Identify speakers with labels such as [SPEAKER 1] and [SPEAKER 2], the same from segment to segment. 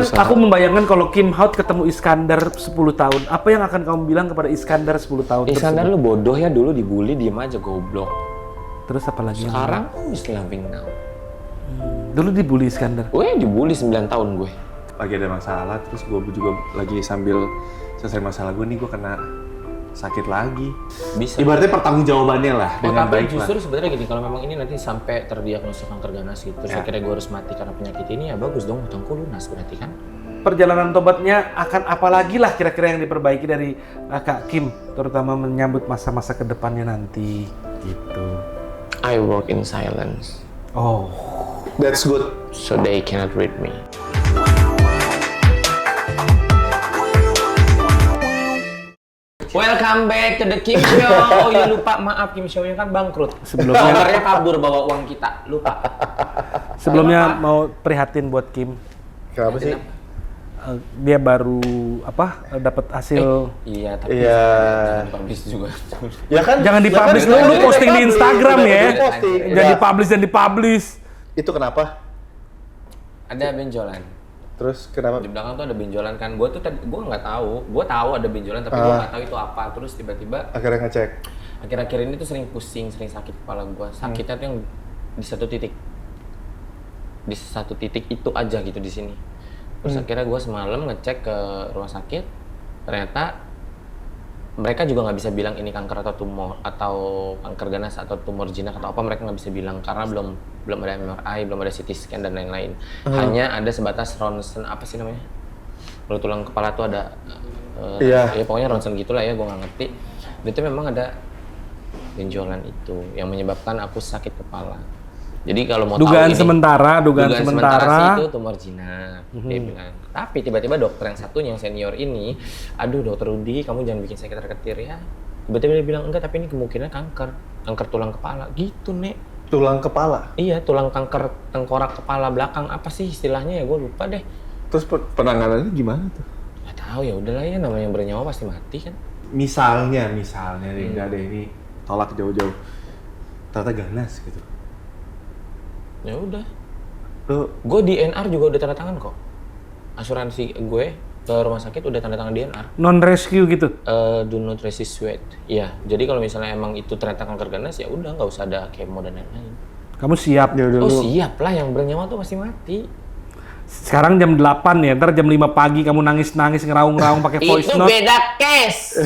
[SPEAKER 1] berusaha.
[SPEAKER 2] aku membayangkan kalau Kim Haut ketemu Iskandar 10 tahun, apa yang akan kamu bilang kepada Iskandar 10 tahun
[SPEAKER 1] Iskandar
[SPEAKER 2] tersebut?
[SPEAKER 1] lu bodoh ya, dulu dibully diem aja goblok.
[SPEAKER 2] Terus apa lagi?
[SPEAKER 1] Sekarang is loving now.
[SPEAKER 2] Dulu dibully Iskandar.
[SPEAKER 1] Gue dibully 9 tahun gue.
[SPEAKER 3] Lagi ada masalah, terus gue juga lagi sambil selesai masalah gue nih, gue kena sakit lagi.
[SPEAKER 1] Bisa.
[SPEAKER 3] Ibaratnya pertanggungjawabannya lah, dengan
[SPEAKER 1] tapi
[SPEAKER 3] baik lah.
[SPEAKER 1] justru sebenarnya gini, kalau memang ini nanti sampai terdiagnosa kanker ganas gitu, terus akhirnya gue harus mati karena penyakit ini, ya bagus dong, hutangku lunas berarti kan.
[SPEAKER 2] Perjalanan tobatnya akan apa lagi lah kira-kira yang diperbaiki dari Kak Kim, terutama menyambut masa-masa kedepannya nanti gitu.
[SPEAKER 1] I work in silence,
[SPEAKER 2] Oh,
[SPEAKER 3] That's good.
[SPEAKER 1] so they cannot read me. Welcome back to the Kim Show. Oh ya lupa, maaf, Kim Show-nya kan bangkrut.
[SPEAKER 2] Sebelumnya-
[SPEAKER 1] Ownernya kabur bawa uang kita, lupa.
[SPEAKER 2] sebelumnya mau prihatin buat Kim.
[SPEAKER 3] Kenapa sih?
[SPEAKER 2] Dia baru dapat hasil.
[SPEAKER 1] Iya, tapi
[SPEAKER 3] Iya.
[SPEAKER 1] jangan publish juga.
[SPEAKER 3] Ya kan?
[SPEAKER 2] Jangan dipublish dulu, lu posting di Instagram ya.
[SPEAKER 3] Posting.
[SPEAKER 2] Jangan dipublish dan dipublish.
[SPEAKER 3] Itu kenapa?
[SPEAKER 1] Ada benjolan.
[SPEAKER 3] Terus kenapa?
[SPEAKER 1] Di belakang tuh ada benjolan kan. Gue nggak tahu. Gue tahu ada benjolan tapi gue nggak tahu itu apa. Terus tiba-tiba
[SPEAKER 3] Akhirnya ngecek.
[SPEAKER 1] akhir-akhir ini tuh sering pusing, sering sakit kepala gue. Sakitnya tuh yang di satu titik. Di satu titik itu aja gitu di sini. Terus akhirnya gue semalam ngecek ke rumah sakit. Ternyata mereka juga nggak bisa bilang ini kanker atau tumor atau kanker ganas atau tumor jinak atau apa, mereka nggak bisa bilang karena belum ada MRI, belum ada CT scan dan lain-lain. Hanya ada sebatas ronsen, apa sih namanya? Kalau tulang kepala tuh ada ya pokoknya ronsen gitulah ya, gue nggak ngerti. Dan itu memang ada benjolan itu yang menyebabkan aku sakit kepala. Jadi kalau mau
[SPEAKER 2] Dugaan
[SPEAKER 1] tahu ini,
[SPEAKER 2] sementara
[SPEAKER 1] sih itu tumor jinak, dia bilang. Tapi tiba-tiba dokter yang satunya, yang senior ini, aduh dokter Rudi, kamu jangan bikin saya ketar-ketir ya. Tiba-tiba dia bilang, enggak, tapi ini kemungkinan kanker tulang kepala, gitu Nek.
[SPEAKER 3] Tulang kepala?
[SPEAKER 1] Iya, tulang kanker tengkorak kepala belakang, apa sih istilahnya ya, gue lupa deh.
[SPEAKER 3] Terus penanganannya gimana tuh?
[SPEAKER 1] Gak tahu ya, udahlah ya, namanya bernyawa pasti mati kan.
[SPEAKER 3] Misalnya nih, enggak ada ini, tolak jauh-jauh. Ternyata ganas gitu.
[SPEAKER 1] Ya udah.
[SPEAKER 3] Lu
[SPEAKER 1] Gue DNR juga udah tanda tangan kok. Asuransi gue ke rumah sakit udah tanda tangan DNR.
[SPEAKER 2] Non rescue gitu.
[SPEAKER 1] Do not resist sweat. Iya, jadi kalau misalnya emang itu ternyata kanker ganas ya udah nggak usah ada kemo dan lain-lain.
[SPEAKER 2] Kamu siap.
[SPEAKER 3] ya udah
[SPEAKER 1] Oh
[SPEAKER 3] lu.
[SPEAKER 1] siap lah, yang bernyawa tuh pasti mati.
[SPEAKER 2] Sekarang jam 8 ya, ntar jam 5 pagi kamu nangis-nangis ngeraung-ngeraung pakai voice
[SPEAKER 1] Itu
[SPEAKER 2] note.
[SPEAKER 1] beda case.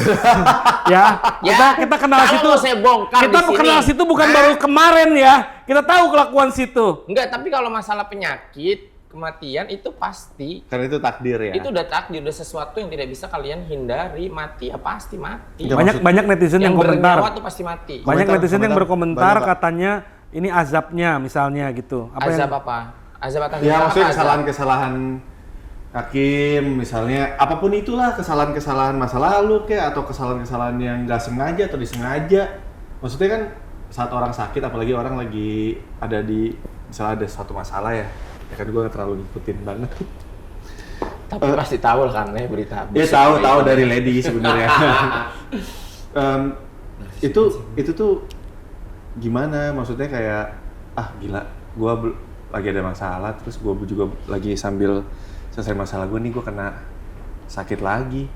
[SPEAKER 2] Ya,
[SPEAKER 1] Ya,
[SPEAKER 2] kita kenal
[SPEAKER 1] kalau
[SPEAKER 2] situ.
[SPEAKER 1] saya bongkar
[SPEAKER 2] Kita
[SPEAKER 1] di sini.
[SPEAKER 2] kenal situ bukan baru kemarin ya. Kita tahu kelakuan situ.
[SPEAKER 1] Enggak, tapi kalau masalah penyakit, kematian itu pasti.
[SPEAKER 3] Karena itu takdir ya.
[SPEAKER 1] Itu udah takdir, udah sesuatu yang tidak bisa kalian hindari. Mati ya pasti mati.
[SPEAKER 3] Ya,
[SPEAKER 2] Banyak netizen yang komentar.
[SPEAKER 1] bernyawa tuh pasti mati.
[SPEAKER 2] Banyak netizen yang berkomentar
[SPEAKER 3] banyak, Pak.
[SPEAKER 2] katanya ini azabnya misalnya gitu.
[SPEAKER 1] Azab apa? Azab atas
[SPEAKER 3] Ya
[SPEAKER 1] apa
[SPEAKER 3] maksudnya
[SPEAKER 1] azab?
[SPEAKER 3] kesalahan-kesalahan hakim, misalnya apapun itulah, kesalahan-kesalahan masa lalu kayak atau kesalahan-kesalahan yang nggak sengaja atau disengaja. Maksudnya kan saat orang sakit, apalagi orang lagi ada di, misalnya ada satu masalah ya kan gue nggak terlalu ngikutin banget.
[SPEAKER 1] Tapi pasti tahu lah kan ya berita.
[SPEAKER 3] Ya tahu dari Lady sebenarnya. Itu tuh gimana? Maksudnya kayak gila, gue lagi ada masalah, terus gue juga lagi sambil selesai masalah gue nih, gue kena sakit lagi.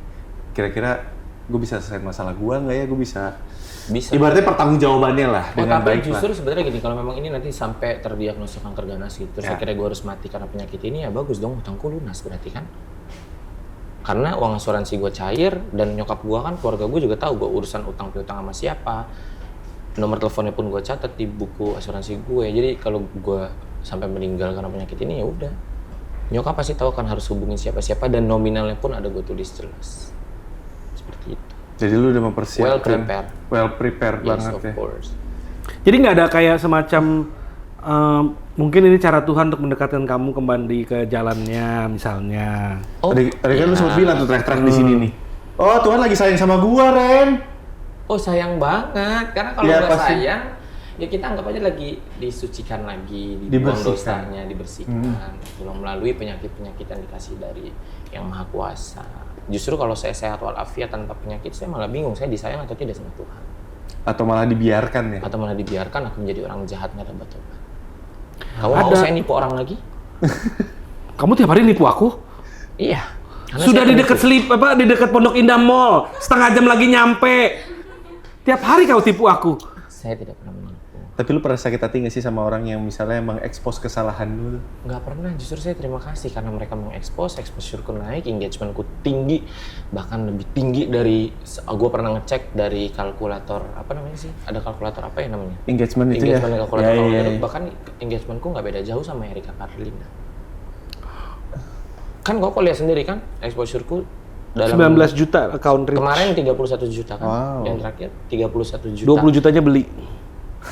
[SPEAKER 3] Kira-kira gue bisa selesai masalah gue nggak ya? Gue bisa. Ibaratnya pertanggungjawabannya lah, dengan
[SPEAKER 1] tapi
[SPEAKER 3] baik lah.
[SPEAKER 1] justru sebenarnya gini, kalau memang ini nanti sampai terdiagnosa kanker ganas gitu, terus akhirnya gue harus mati karena penyakit ini, ya bagus dong, hutangku lunas berarti kan. Karena uang asuransi gue cair, dan nyokap gue kan, keluarga gue juga tahu gue urusan utang piutang sama siapa. Nomor teleponnya pun gue catat di buku asuransi gue. Jadi kalau gue sampai meninggal karena penyakit ini, ya udah. Nyokap pasti tahu kan harus hubungin siapa-siapa, dan nominalnya pun ada gue tulis jelas. Seperti itu.
[SPEAKER 3] Jadi lu udah mempersiapkan.
[SPEAKER 1] Well prepared.
[SPEAKER 3] Well prepared
[SPEAKER 1] Yes,
[SPEAKER 3] banget
[SPEAKER 1] of
[SPEAKER 3] ya.
[SPEAKER 1] course.
[SPEAKER 2] Jadi nggak ada kayak semacam mungkin ini cara Tuhan untuk mendekatkan kamu kembali ke jalannya misalnya.
[SPEAKER 3] Tadi kan lu sempat bilang tuh track-track di sini nih. Oh, Tuhan lagi sayang sama gua, Ren.
[SPEAKER 1] Oh sayang banget, karena kalau
[SPEAKER 3] Ya,
[SPEAKER 1] nggak
[SPEAKER 3] pasti.
[SPEAKER 1] sayang, ya kita anggap aja lagi disucikan lagi, dibuang
[SPEAKER 3] Dibersihkan.
[SPEAKER 1] dosanya, dibersihkan. Melalui penyakit-penyakit yang dikasih dari Yang Maha Kuasa. Justru kalau saya sehat walafiat tanpa penyakit, saya malah bingung, saya disayang atau tidak sama Tuhan.
[SPEAKER 3] Atau malah dibiarkan ya.
[SPEAKER 1] Atau malah dibiarkan aku menjadi orang jahat nggak tobat-tobat. Kamu mau saya nipu orang lagi?
[SPEAKER 2] Kamu tiap hari nipu aku?
[SPEAKER 1] Iya. Karena
[SPEAKER 2] Sudah
[SPEAKER 1] saya
[SPEAKER 2] di dekat di dekat Pondok Indah Mall, setengah jam lagi nyampe. Tiap hari kau tipu aku.
[SPEAKER 1] Saya tidak pernah menipu.
[SPEAKER 3] Tapi lu pernah sakit hati nggak sih sama orang yang misalnya emang expose kesalahan lu?
[SPEAKER 1] Nggak pernah, justru saya terima kasih karena mereka mengekspos, exposureku naik, engagementku tinggi, bahkan lebih tinggi dari, gue pernah ngecek dari kalkulator, apa namanya sih? Ada kalkulator apa ya namanya?
[SPEAKER 3] Engagement itu ya?
[SPEAKER 1] Engagement kalkulator,
[SPEAKER 3] Ya.
[SPEAKER 1] bahkan engagementku nggak beda jauh sama Erika Carlina. Kan kok lihat sendiri kan, exposureku dalam
[SPEAKER 2] 19 juta account reach.
[SPEAKER 1] kemarin 31 juta kan,
[SPEAKER 3] Wow.
[SPEAKER 1] yang terakhir 31 juta.
[SPEAKER 2] 20 jutanya beli.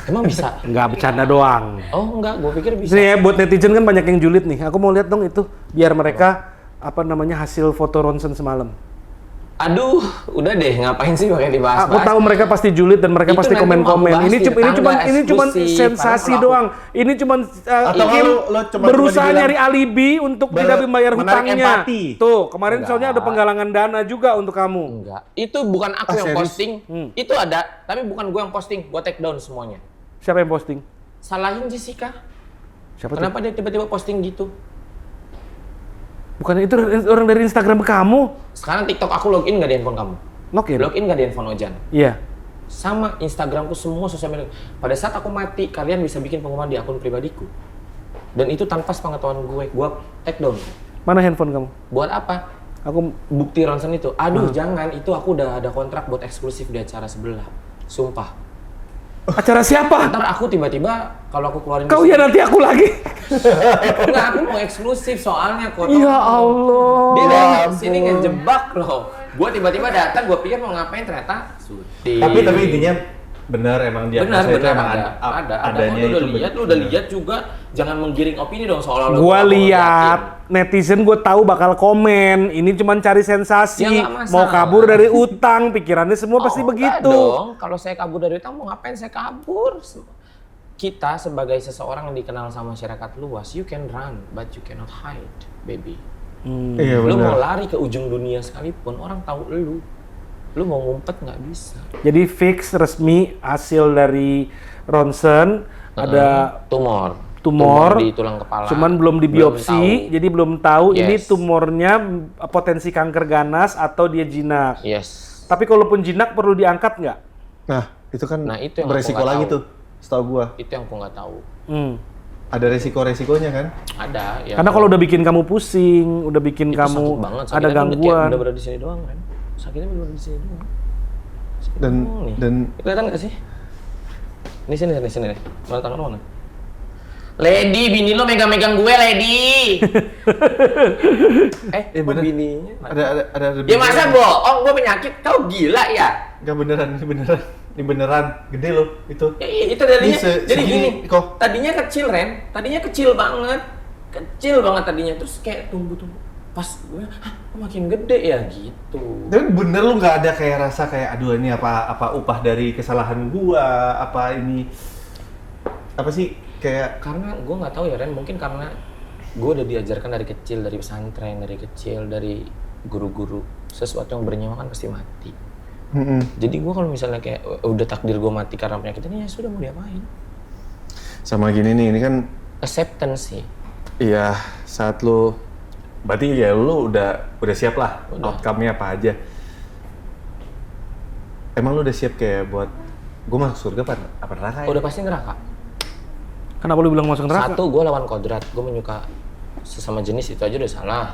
[SPEAKER 1] Emang bisa?
[SPEAKER 2] Enggak, bercanda doang.
[SPEAKER 1] Oh enggak, gue pikir bisa.
[SPEAKER 2] Nih ya, buat netizen kan banyak yang julid nih. Aku mau lihat dong itu, biar mereka hasil foto ronsen semalam.
[SPEAKER 1] Aduh, udah deh, ngapain sih pakai dibahas?
[SPEAKER 2] Aku tahu mereka pasti julid dan mereka
[SPEAKER 1] Itu
[SPEAKER 2] pasti
[SPEAKER 1] nanti mau
[SPEAKER 2] komen-komen.
[SPEAKER 1] bahas
[SPEAKER 2] Ini
[SPEAKER 1] di
[SPEAKER 2] cuma
[SPEAKER 1] tetangga eksklusif.
[SPEAKER 2] sensasi
[SPEAKER 1] Padahal
[SPEAKER 2] doang. Ini cuma
[SPEAKER 3] Atau
[SPEAKER 2] Kim
[SPEAKER 3] lo cuma
[SPEAKER 2] berusaha
[SPEAKER 3] dibilang
[SPEAKER 2] nyari alibi untuk tidak membayar
[SPEAKER 3] menarik
[SPEAKER 2] hutangnya.
[SPEAKER 3] empati.
[SPEAKER 2] Tuh, kemarin
[SPEAKER 1] Enggak.
[SPEAKER 2] soalnya ada penggalangan dana juga untuk kamu.
[SPEAKER 1] Enggak, itu bukan aku yang
[SPEAKER 3] serius?
[SPEAKER 1] posting. Itu ada, tapi bukan gue yang posting. Gue take down semuanya.
[SPEAKER 2] Siapa yang posting?
[SPEAKER 1] Salahin Jessica.
[SPEAKER 2] Siapa tuh?
[SPEAKER 1] Kenapa dia tiba-tiba posting gitu?
[SPEAKER 2] Bukan itu orang dari Instagram kamu.
[SPEAKER 1] Sekarang TikTok aku login nggak di handphone kamu?
[SPEAKER 2] Login?
[SPEAKER 1] Login nggak di handphone Ojan?
[SPEAKER 2] Iya.
[SPEAKER 1] Sama Instagramku semua sosial media. Pada saat aku mati, kalian bisa bikin pengumuman di akun pribadiku. Dan itu tanpa sepengetahuan gue take down.
[SPEAKER 2] Mana handphone kamu?
[SPEAKER 1] Buat apa?
[SPEAKER 2] Aku
[SPEAKER 1] Bukti ronsen itu. Aduh, jangan. Itu aku udah ada kontrak buat eksklusif di acara sebelah. Sumpah.
[SPEAKER 2] acara siapa?
[SPEAKER 1] Ntar aku tiba-tiba kalau aku keluarin
[SPEAKER 2] Kau ya nanti aku lagi.
[SPEAKER 1] enggak, aku mau eksklusif soalnya kok.
[SPEAKER 2] Ya Allah.
[SPEAKER 1] Dia dari sini ngejebak loh. Gua tiba-tiba datang, gua pikir mau ngapain, ternyata syuting.
[SPEAKER 3] Tapi intinya benar emang dia
[SPEAKER 1] benar
[SPEAKER 3] itu
[SPEAKER 1] benar
[SPEAKER 3] emang
[SPEAKER 1] ada.
[SPEAKER 3] adanya
[SPEAKER 1] Lu udah
[SPEAKER 3] itu
[SPEAKER 1] lihat, lu udah lihat juga. Jangan menggiring opini dong soal-oal.
[SPEAKER 2] Gua lihat netizen gue tahu bakal komen. Ini cuman cari sensasi.
[SPEAKER 1] Ya, nggak masalah.
[SPEAKER 2] Mau kabur dari utang, pikirannya semua pasti
[SPEAKER 1] enggak
[SPEAKER 2] begitu.
[SPEAKER 1] dong. Kalau saya kabur dari utang, mau ngapain saya kabur? Kita sebagai seseorang yang dikenal sama masyarakat luas, you can run, but you cannot hide, baby.
[SPEAKER 3] Iya
[SPEAKER 1] Lu mau
[SPEAKER 3] benar.
[SPEAKER 1] lari ke ujung dunia sekalipun, orang tahu lu. Lu mau ngumpet nggak bisa.
[SPEAKER 2] Jadi fix resmi hasil dari ronsen ada tumor
[SPEAKER 1] di tulang kepala.
[SPEAKER 2] cuman belum dibiopsi,
[SPEAKER 1] Belum tahu.
[SPEAKER 2] jadi belum tahu ini
[SPEAKER 1] Yes.
[SPEAKER 2] tumornya potensi kanker ganas atau dia jinak.
[SPEAKER 1] Yes.
[SPEAKER 2] Tapi kalaupun jinak perlu diangkat nggak?
[SPEAKER 3] Nah, itu kan
[SPEAKER 1] Nah, itu yang aku
[SPEAKER 3] beresiko
[SPEAKER 1] nggak
[SPEAKER 3] lagi
[SPEAKER 1] tahu.
[SPEAKER 3] tuh, setahu gua.
[SPEAKER 1] Itu yang aku nggak tahu.
[SPEAKER 3] Ada resiko-resikonya kan?
[SPEAKER 1] Ada. Ya,
[SPEAKER 2] Karena kalau udah bikin kamu pusing, udah bikin
[SPEAKER 1] itu
[SPEAKER 2] kamu
[SPEAKER 1] sakit banget.
[SPEAKER 2] ada
[SPEAKER 1] Sakitnya tuh
[SPEAKER 2] gangguan.
[SPEAKER 1] udah berada di sini doang kan. Sakitnya bener di sini doang. Sakit
[SPEAKER 3] Dan
[SPEAKER 1] doang nih.
[SPEAKER 3] dan
[SPEAKER 1] Kelihatan nggak sih? Ini sini nih. Mana tangan lo mana? Lady, bini lo megang-megang gue, Lady.
[SPEAKER 3] bener.
[SPEAKER 1] kok bininya?
[SPEAKER 3] ada
[SPEAKER 1] Ya masa bohong, gue penyakit, kau gila ya?
[SPEAKER 3] Enggak beneran, ini beneran gede loh itu.
[SPEAKER 1] Ya, itu tadinya,
[SPEAKER 3] Ini
[SPEAKER 1] jadi
[SPEAKER 3] segini
[SPEAKER 1] gini,
[SPEAKER 3] kok.
[SPEAKER 1] tadinya kecil Ren, tadinya kecil banget tadinya, terus kayak tumbuh, pas gue, hah, kok makin gede ya gitu.
[SPEAKER 3] Tapi bener lu nggak ada kayak rasa kayak aduh ini apa upah dari kesalahan gua, apa ini apa sih kayak
[SPEAKER 1] Karena gue nggak tahu ya Ren, mungkin karena gue udah diajarkan dari kecil, dari pesantren, dari kecil, dari guru-guru, sesuatu yang bernyawa kan pasti mati. Jadi gue kalau misalnya kayak udah takdir gue mati karena penyakit ini, ya sudah mau diapain?
[SPEAKER 3] sama gini nih, ini kan
[SPEAKER 1] Acceptance sih.
[SPEAKER 3] iya saat lu berarti ya lu udah siap lah
[SPEAKER 1] Udah.
[SPEAKER 3] outcome-nya apa aja. Emang lu udah siap kayak buat gua masuk surga apa neraka ya?
[SPEAKER 1] Udah pasti neraka.
[SPEAKER 2] Kenapa lu bilang masuk neraka?
[SPEAKER 1] Satu, gue lawan kodrat, gue menyuka sesama jenis itu aja udah salah.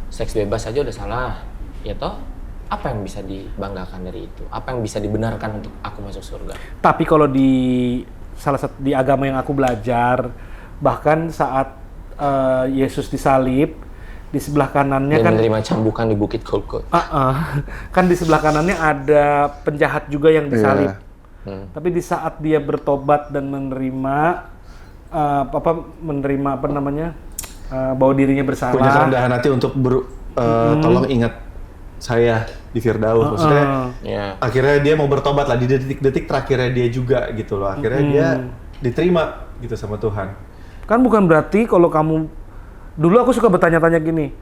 [SPEAKER 1] Seks bebas aja udah salah. Ya toh, apa yang bisa dibanggakan dari itu? Apa yang bisa dibenarkan untuk aku masuk surga?
[SPEAKER 2] Tapi kalau di salah satu di agama yang aku belajar, bahkan saat Yesus disalib, di sebelah kanannya
[SPEAKER 1] Dan
[SPEAKER 2] kan
[SPEAKER 1] menerima cambukan di Bukit Golgota.
[SPEAKER 2] kan di sebelah kanannya ada penjahat juga yang disalib.
[SPEAKER 3] Iya.
[SPEAKER 2] Tapi di saat dia bertobat dan menerima bahwa dirinya bersalah,
[SPEAKER 3] Punya kerendahan hati untuk tolong ingat saya di Firdaus. Maksudnya
[SPEAKER 1] Ya.
[SPEAKER 3] akhirnya dia mau bertobat lah di detik-detik terakhirnya dia juga gitu loh. Akhirnya dia diterima gitu sama Tuhan.
[SPEAKER 2] kan bukan berarti kalau kamu dulu aku suka bertanya-tanya gini,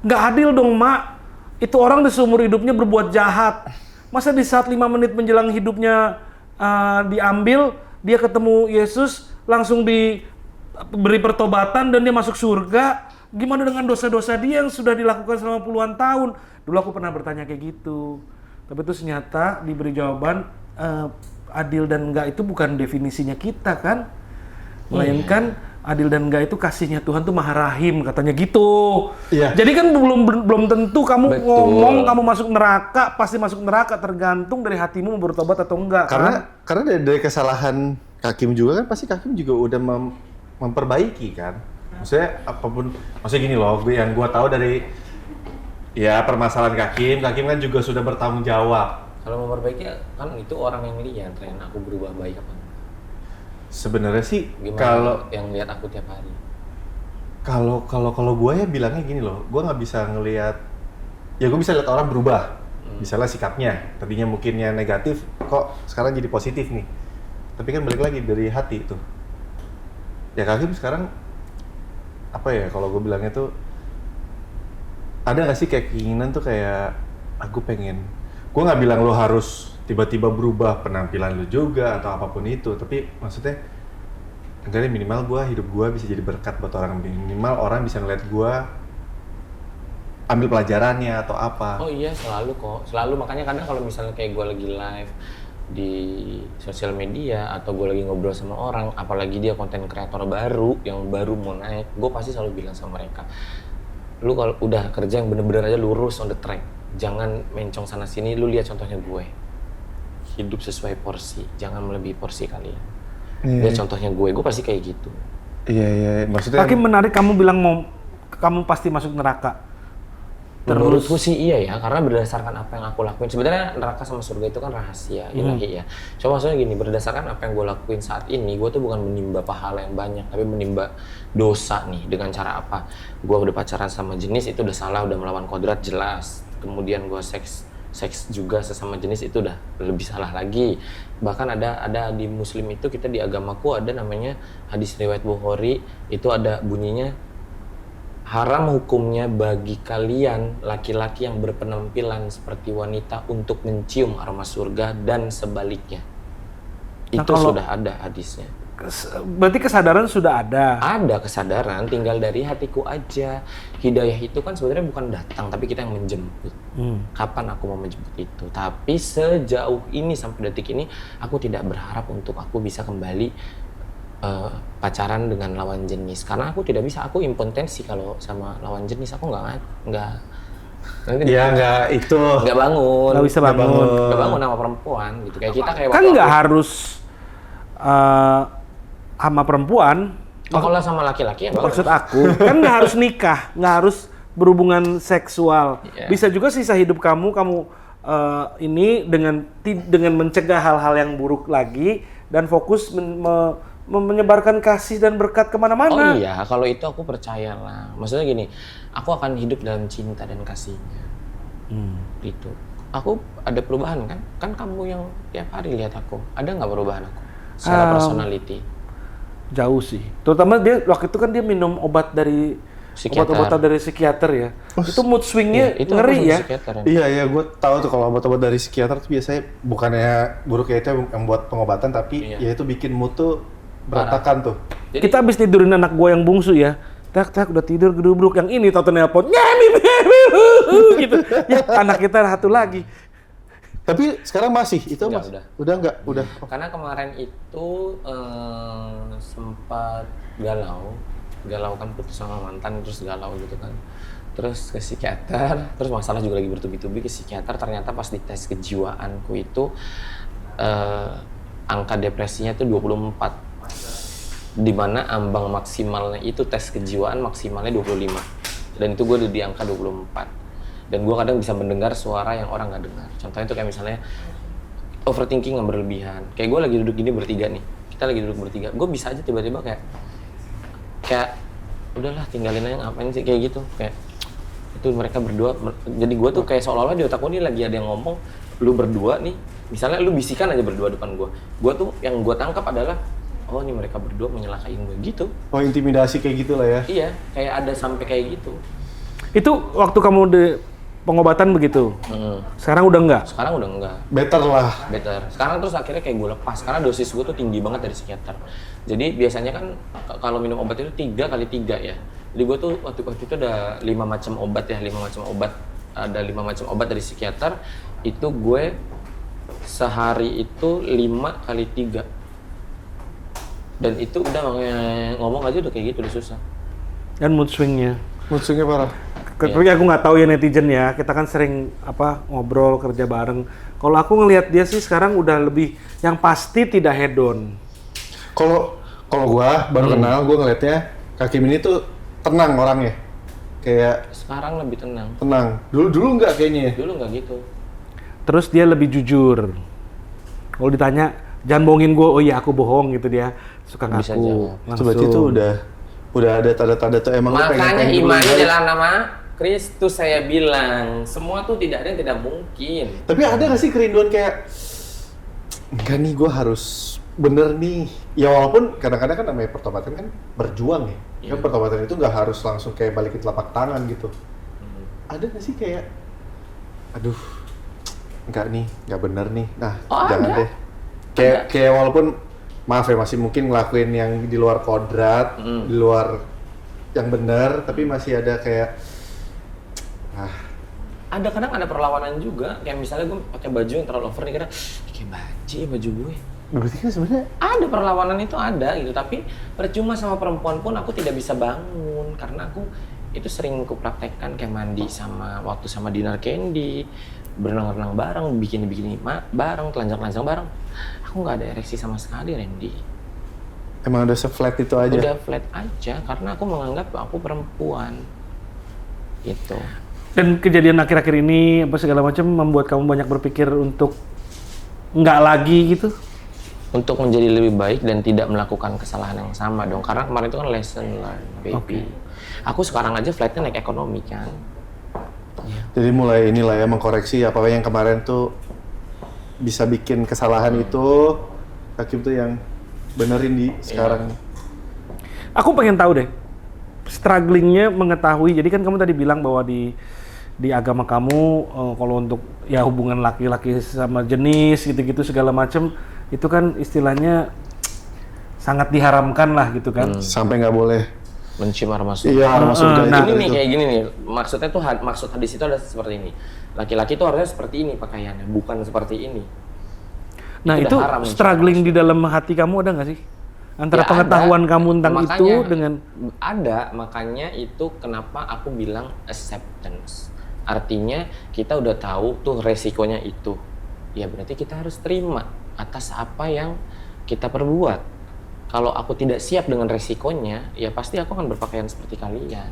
[SPEAKER 2] nggak adil dong mak, itu orang di seumur hidupnya berbuat jahat, masa di saat 5 menit menjelang hidupnya diambil, dia ketemu Yesus langsung diberi pertobatan dan dia masuk surga, Gimana dengan dosa-dosa dia yang sudah dilakukan selama puluhan tahun? Dulu aku pernah bertanya kayak gitu. Tapi terus ternyata diberi jawaban, adil dan enggak itu bukan definisinya kita kan. Melainkan adil dan enggak itu kasihnya Tuhan tuh Maha Rahim, katanya gitu.
[SPEAKER 3] Iya.
[SPEAKER 2] Jadi kan belum tentu kamu
[SPEAKER 1] Betul.
[SPEAKER 2] ngomong kamu masuk neraka, pasti masuk neraka, tergantung dari hatimu mau bertobat atau enggak.
[SPEAKER 3] Karena dari kesalahan Kakim juga kan pasti Kakim juga udah memperbaiki kan. Maksudnya apapun, maksudnya gini loh, yang gua tahu dari ya permasalahan Kakim kan juga sudah bertanggung jawab.
[SPEAKER 1] Kalau memperbaiki kan itu orang yang lihat tren aku berubah baik apa enggak.
[SPEAKER 3] Sebenarnya sih
[SPEAKER 1] Gimana
[SPEAKER 3] kalau
[SPEAKER 1] yang lihat aku tiap hari?
[SPEAKER 3] kalau gue ya bilangnya gini loh, gue nggak bisa ngelihat, ya gue bisa lihat orang berubah, misalnya sikapnya, tadinya mungkinnya negatif, kok sekarang jadi positif nih, tapi kan balik lagi dari hati itu. Ya Kakim sekarang apa ya kalau gue bilangnya tuh, ada nggak sih kayak keinginan tuh kayak, aku pengen, gue nggak bilang lo harus tiba-tiba berubah penampilan lu juga atau apapun itu, tapi maksudnya enggak, minimal hidup gue bisa jadi berkat buat orang, minimal orang bisa ngeliat gue ambil pelajarannya atau apa.
[SPEAKER 1] Oh iya, selalu, makanya kadang kalau misalnya kayak gue lagi live di sosial media atau gue lagi ngobrol sama orang, apalagi dia konten kreator baru yang baru mau naik, gue pasti selalu bilang sama mereka, lu kalau udah kerja yang bener-bener aja lurus on the track, jangan mencong sana sini, lu lihat contohnya gue. Hidup sesuai porsi, jangan melebihi porsi kalian. Lihat contohnya gue pasti kayak gitu.
[SPEAKER 3] Iya, maksudnya.
[SPEAKER 2] Hakim menarik kamu bilang kamu pasti masuk neraka.
[SPEAKER 1] Menurutku sih iya ya, karena berdasarkan apa yang aku lakuin. Sebenarnya neraka sama surga itu kan rahasia ilahi ya. Cuma maksudnya gini, berdasarkan apa yang gue lakuin saat ini, gue tuh bukan menimba pahala yang banyak, tapi menimba dosa nih. Dengan cara apa? Gue udah pacaran sama jenis, itu udah salah, udah melawan kodrat jelas. Kemudian gue seks juga sesama jenis, itu udah lebih salah lagi. Bahkan ada di Muslim itu, kita di agamaku ada namanya hadis riwayat Bukhari, itu ada bunyinya, haram hukumnya bagi kalian laki-laki yang berpenampilan seperti wanita untuk mencium aroma surga dan sebaliknya. Itu sudah ada hadisnya.
[SPEAKER 2] Berarti kesadaran sudah ada.
[SPEAKER 1] Ada kesadaran, tinggal dari hatiku aja. Hidayah itu kan sebenarnya bukan datang, tapi kita yang menjemput. Kapan aku mau menjemput itu? Tapi sejauh ini sampai detik ini, aku tidak berharap untuk aku bisa kembali pacaran dengan lawan jenis. Karena aku tidak bisa, aku impotensi kalau sama lawan jenis. Aku nggak
[SPEAKER 3] Ya nggak itu.
[SPEAKER 1] Nggak bangun.
[SPEAKER 2] Nggak bisa bangun.
[SPEAKER 1] Nggak bangun sama perempuan gitu. Kayak kita kayak
[SPEAKER 2] Kan nggak harus sama perempuan.
[SPEAKER 1] kalau sama laki-laki ya bagus.
[SPEAKER 2] Maksud aku kan nggak harus nikah, nggak harus berhubungan seksual.
[SPEAKER 1] Yeah.
[SPEAKER 2] Bisa juga sisa hidup kamu ini dengan mencegah hal-hal yang buruk lagi dan fokus menyebarkan kasih dan berkat kemana-mana.
[SPEAKER 1] Oh iya, kalau itu aku percayalah. Maksudnya gini, aku akan hidup dalam cinta dan kasihnya. Gitu. Aku ada perubahan kan? Kan kamu yang tiap hari lihat aku. Ada nggak perubahan aku? Secara personality.
[SPEAKER 2] Jauh sih. Terutama dia waktu itu kan dia minum obat dari obat-obatan dari psikiater ya. Itu mood swingnya
[SPEAKER 1] Itu
[SPEAKER 2] ngeri ya.
[SPEAKER 3] Iya, gue tahu tuh kalau obat-obat dari psikiater tuh biasanya bukannya buruk ya, itu yang buat pengobatan, tapi ya itu bikin mood tuh berantakan tuh.
[SPEAKER 1] Jadi,
[SPEAKER 2] Kita habis tidurin anak gua yang bungsu ya. Tak udah tidur gedubruk, yang ini tau nelpon. Gitu. Ya anak kita satu lagi.
[SPEAKER 3] Tapi sekarang masih itu udah.
[SPEAKER 1] Karena kemarin itu sempat galau kan, putus sama mantan, terus galau gitu kan. Terus ke psikiater, terus masalah juga lagi bertubi-tubi ke psikiater. Ternyata pas di tes kejiwaanku itu angka depresinya tuh 24. Di mana ambang maksimalnya itu tes kejiwaan maksimalnya 25. Dan itu gue udah di angka 24. Dan gue kadang bisa mendengar suara yang orang nggak dengar. Contohnya itu kayak misalnya overthinking yang berlebihan. Kayak gue lagi duduk gini bertiga nih. Kita lagi duduk bertiga. Gue bisa aja tiba-tiba kayak udahlah tinggalin aja, ngapain sih kayak gitu. Kayak itu mereka berdua. Jadi gue tuh kayak seolah-olah di otak gue nih lagi ada yang ngomong, lu berdua nih. Misalnya lu bisikan aja berdua depan gue. Gue tuh yang gue tangkap adalah, oh ini mereka berdua menyelakain gue gitu.
[SPEAKER 3] Oh, intimidasi kayak gitu lah ya.
[SPEAKER 1] Iya, kayak ada sampai kayak gitu.
[SPEAKER 2] Itu waktu kamu di pengobatan begitu. Sekarang udah enggak?
[SPEAKER 1] Sekarang udah enggak.
[SPEAKER 3] Better lah.
[SPEAKER 1] Better. Sekarang terus akhirnya kayak gue lepas karena dosis gue tuh tinggi banget dari psikiater. Jadi biasanya kan kalau minum obat itu 3 kali 3 ya. Jadi gue tuh waktu itu ada 5 macam obat ya, 5 macam obat. Ada 5 macam obat dari psikiater. Itu gue sehari itu 5 kali 3. Dan itu udah ngomong aja udah kayak gitu, udah susah.
[SPEAKER 2] Dan mood swingnya.
[SPEAKER 3] Mood swing-nya parah.
[SPEAKER 2] Tapi aku nggak tahu ya netizen ya, kita kan sering ngobrol kerja bareng. Kalau aku ngelihat dia sih sekarang udah lebih yang pasti tidak hedon.
[SPEAKER 3] Kalau gua baru kenal, gua ngelihatnya Kak Kim ini tuh tenang orangnya. Kayak
[SPEAKER 1] Sekarang lebih tenang.
[SPEAKER 3] Dulu enggak kayaknya ya.
[SPEAKER 1] Dulu nggak gitu.
[SPEAKER 2] Terus dia lebih jujur. Kalau ditanya, jangan bohongin gue, oh iya aku bohong gitu dia suka
[SPEAKER 1] Bisa
[SPEAKER 2] ngaku.
[SPEAKER 1] jawab.
[SPEAKER 3] Berarti itu udah ada tanda-tanda tuh emang lu
[SPEAKER 1] Makanya
[SPEAKER 3] pengen
[SPEAKER 1] imannya
[SPEAKER 3] baik.
[SPEAKER 1] dalam nama Kristus saya bilang. Semua tuh tidak ada yang tidak mungkin.
[SPEAKER 3] Tapi ada nggak sih kerinduan kayak enggak nih gue harus bener nih. Ya walaupun kadang-kadang kan namanya pertobatan kan berjuang ya.
[SPEAKER 1] Iya.
[SPEAKER 3] Kan pertobatan itu nggak harus langsung kayak balikin telapak tangan gitu. Ada nggak sih kayak aduh enggak nih, nggak bener nih. Nah,
[SPEAKER 1] Oh,
[SPEAKER 3] jangan
[SPEAKER 1] ada.
[SPEAKER 3] deh. Kayak walaupun maaf ya masih mungkin ngelakuin yang di luar kodrat, di luar yang benar, tapi masih ada kayak
[SPEAKER 1] Ada kadang ada perlawanan juga. Kayak misalnya gue pakai baju yang terlalu over nih, kira kayak baju ya baju gue.
[SPEAKER 3] berarti kan sebenarnya
[SPEAKER 1] Ada perlawanan itu ada gitu, tapi percuma sama perempuan pun aku tidak bisa bangun karena aku itu sering kupraktekkan kayak mandi sama waktu sama dinner candy, berenang-renang bareng, bikini bareng, telanjang-telanjang bareng. Aku nggak ada ereksi sama sekali, Randy.
[SPEAKER 3] emang udah se-flat itu aja.
[SPEAKER 1] Udah flat aja karena aku menganggap aku perempuan. Gitu.
[SPEAKER 2] Dan kejadian akhir-akhir ini apa segala macam membuat kamu banyak berpikir untuk nggak lagi gitu.
[SPEAKER 1] Untuk menjadi lebih baik dan tidak melakukan kesalahan yang sama dong. Karena kemarin itu kan lesson learned, baby.
[SPEAKER 2] Oke.
[SPEAKER 1] Aku sekarang aja flightnya naik ekonomi kan.
[SPEAKER 3] Jadi mulai inilah ya mengkoreksi apa yang kemarin tuh bisa bikin kesalahan itu Hakim tuh yang benerin di sekarang.
[SPEAKER 2] Aku pengen tahu deh, strugglingnya mengetahui. Jadi kan kamu tadi bilang bahwa di agama kamu kalau untuk ya hubungan laki-laki sama jenis gitu-gitu segala macam itu kan istilahnya sangat diharamkan lah gitu kan.
[SPEAKER 3] Sampai nggak boleh.
[SPEAKER 1] Mencium aroma surga.
[SPEAKER 3] Iya, aroma surga
[SPEAKER 2] nah,
[SPEAKER 3] itu.
[SPEAKER 1] Ini nih kayak gini nih, maksudnya tuh maksud hadis itu ada seperti ini. Laki-laki tuh harusnya seperti ini pakaiannya, bukan seperti ini.
[SPEAKER 2] Nah
[SPEAKER 1] Udah
[SPEAKER 2] itu
[SPEAKER 1] haram
[SPEAKER 2] struggling di dalam hati kamu ada nggak sih? Antara
[SPEAKER 1] Ya,
[SPEAKER 2] pengetahuan
[SPEAKER 1] ada.
[SPEAKER 2] kamu tentang
[SPEAKER 1] Makanya,
[SPEAKER 2] itu dengan
[SPEAKER 1] ada, makanya itu kenapa aku bilang acceptance. Artinya kita udah tahu tuh resikonya itu. Ya berarti kita harus terima atas apa yang kita perbuat. Kalau aku tidak siap dengan resikonya, ya pasti aku akan berpakaian seperti kalian.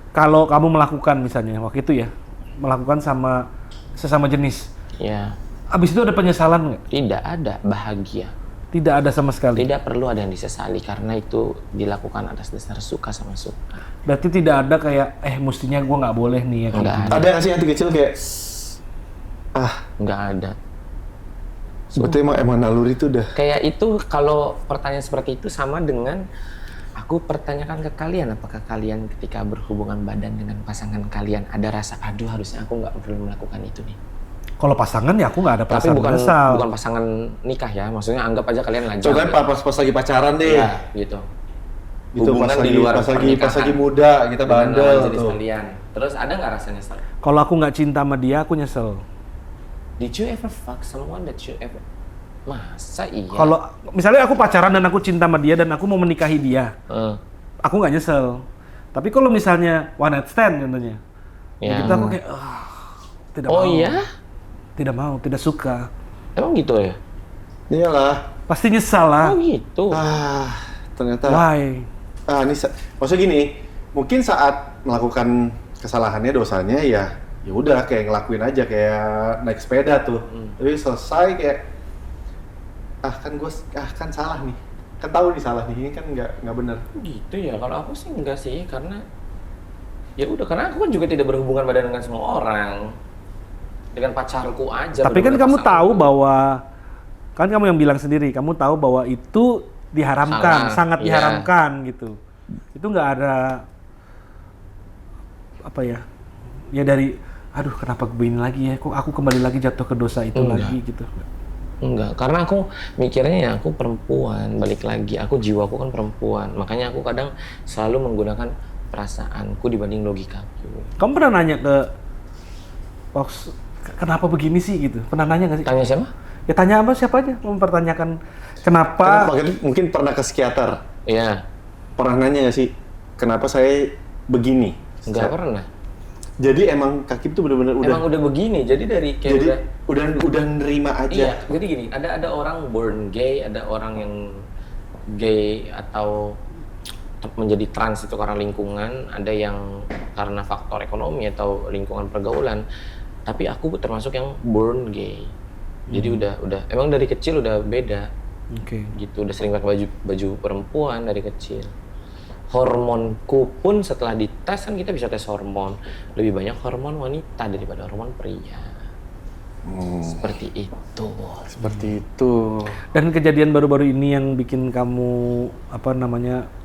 [SPEAKER 2] kalau kamu melakukan misalnya waktu itu ya melakukan sama sesama jenis,
[SPEAKER 1] Ya,
[SPEAKER 2] abis itu ada penyesalan nggak?
[SPEAKER 1] tidak ada bahagia.
[SPEAKER 2] Tidak ada sama sekali.
[SPEAKER 1] Tidak perlu ada yang disesali karena itu dilakukan atas dasar suka sama suka.
[SPEAKER 2] Berarti tidak ada kayak mestinya gue nggak boleh nih ya.
[SPEAKER 1] Nggak
[SPEAKER 2] kayak
[SPEAKER 1] ada.
[SPEAKER 3] Ada nggak sih hati kecil kayak
[SPEAKER 1] Nggak ada.
[SPEAKER 3] berarti emang naluri itu udah.
[SPEAKER 1] Kayak itu kalau pertanyaan seperti itu sama dengan aku pertanyakan ke kalian, apakah kalian ketika berhubungan badan dengan pasangan kalian ada rasa aduh harusnya aku nggak perlu melakukan itu nih.
[SPEAKER 2] Kalau pasangan ya aku nggak ada
[SPEAKER 1] Tapi
[SPEAKER 2] perasaan
[SPEAKER 1] bukan
[SPEAKER 2] menyesal.
[SPEAKER 1] pasangan nikah ya, maksudnya anggap aja kalian lagi.
[SPEAKER 3] Contohnya pas lagi pacaran deh.
[SPEAKER 1] Ya, gitu.
[SPEAKER 3] Gitu
[SPEAKER 1] Hubungan
[SPEAKER 3] pas
[SPEAKER 1] di luar
[SPEAKER 3] pas
[SPEAKER 1] pernikahan.
[SPEAKER 3] lagi muda kita
[SPEAKER 1] Dengan
[SPEAKER 3] bandel
[SPEAKER 1] lawan jenis
[SPEAKER 3] tuh.
[SPEAKER 1] kalian. Terus ada nggak rasa nyesel?
[SPEAKER 2] Kalau aku nggak cinta sama dia aku nyesel.
[SPEAKER 1] Did you ever fuck someone that you ever? Masa iya?
[SPEAKER 2] Kalau misalnya aku pacaran dan aku cinta sama dia dan aku mau menikahi dia, aku nggak nyesel. Tapi kalau misalnya one night stand contohnya,
[SPEAKER 1] Ya.
[SPEAKER 2] gitu aku kayak tidak
[SPEAKER 1] Oh
[SPEAKER 2] mau.
[SPEAKER 1] iya?
[SPEAKER 2] Tidak mau, tidak suka.
[SPEAKER 1] Emang gitu ya?
[SPEAKER 3] Iyalah.
[SPEAKER 2] Pasti nyesal lah.
[SPEAKER 1] Oh gitu.
[SPEAKER 3] Ternyata.
[SPEAKER 2] Why?
[SPEAKER 3] Maksudnya gini, mungkin saat melakukan kesalahannya dosanya ya udah kayak ngelakuin aja kayak naik sepeda tuh. Tapi selesai kayak kan salah nih. Kan tahu nih salah nih, ini kan nggak benar.
[SPEAKER 1] Gitu ya, kalau aku sih enggak sih, karena ya udah, karena aku kan juga tidak berhubungan badan dengan semua orang, dengan pacarku aja.
[SPEAKER 2] Tapi kan
[SPEAKER 1] bener-bener
[SPEAKER 2] kamu
[SPEAKER 1] pasangan.
[SPEAKER 2] tahu bahwa kan kamu yang bilang sendiri, kamu tahu bahwa itu diharamkan,
[SPEAKER 1] Salah,
[SPEAKER 2] sangat
[SPEAKER 1] iya.
[SPEAKER 2] diharamkan gitu. Itu nggak ada apa ya? Ya dari aduh kenapa begini lagi ya? Kok aku kembali lagi jatuh ke dosa itu
[SPEAKER 1] Enggak.
[SPEAKER 2] lagi gitu.
[SPEAKER 1] Enggak, karena aku mikirnya ya aku perempuan, balik lagi, aku jiwaku kan perempuan, makanya aku kadang selalu menggunakan perasaanku dibanding logikaku.
[SPEAKER 2] Kamu pernah nanya ke Fox, kenapa begini sih gitu? Pernah nanya nggak sih?
[SPEAKER 1] Tanya siapa?
[SPEAKER 2] Ya tanya apa, siapa aja mempertanyakan kenapa.
[SPEAKER 3] Mungkin pernah ke psikiater.
[SPEAKER 1] Iya.
[SPEAKER 3] Pernah nanya nggak sih, kenapa saya begini?
[SPEAKER 1] Nggak pernah.
[SPEAKER 3] Jadi emang kaki itu benar-benar
[SPEAKER 1] Emang udah begini, jadi dari kayak
[SPEAKER 3] jadi udah nerima aja.
[SPEAKER 1] Iya, jadi gini, ada orang born gay, ada orang yang gay atau menjadi trans itu karena lingkungan, ada yang karena faktor ekonomi atau lingkungan pergaulan. Tapi aku termasuk yang born gay. Jadi udah emang dari kecil udah beda.
[SPEAKER 2] Oke.
[SPEAKER 1] Gitu, udah sering pakai baju perempuan dari kecil. Hormonku pun setelah dites kan kita bisa tes hormon, lebih banyak hormon wanita daripada hormon pria. Seperti itu.
[SPEAKER 3] Seperti itu.
[SPEAKER 2] Dan kejadian baru-baru ini yang bikin kamu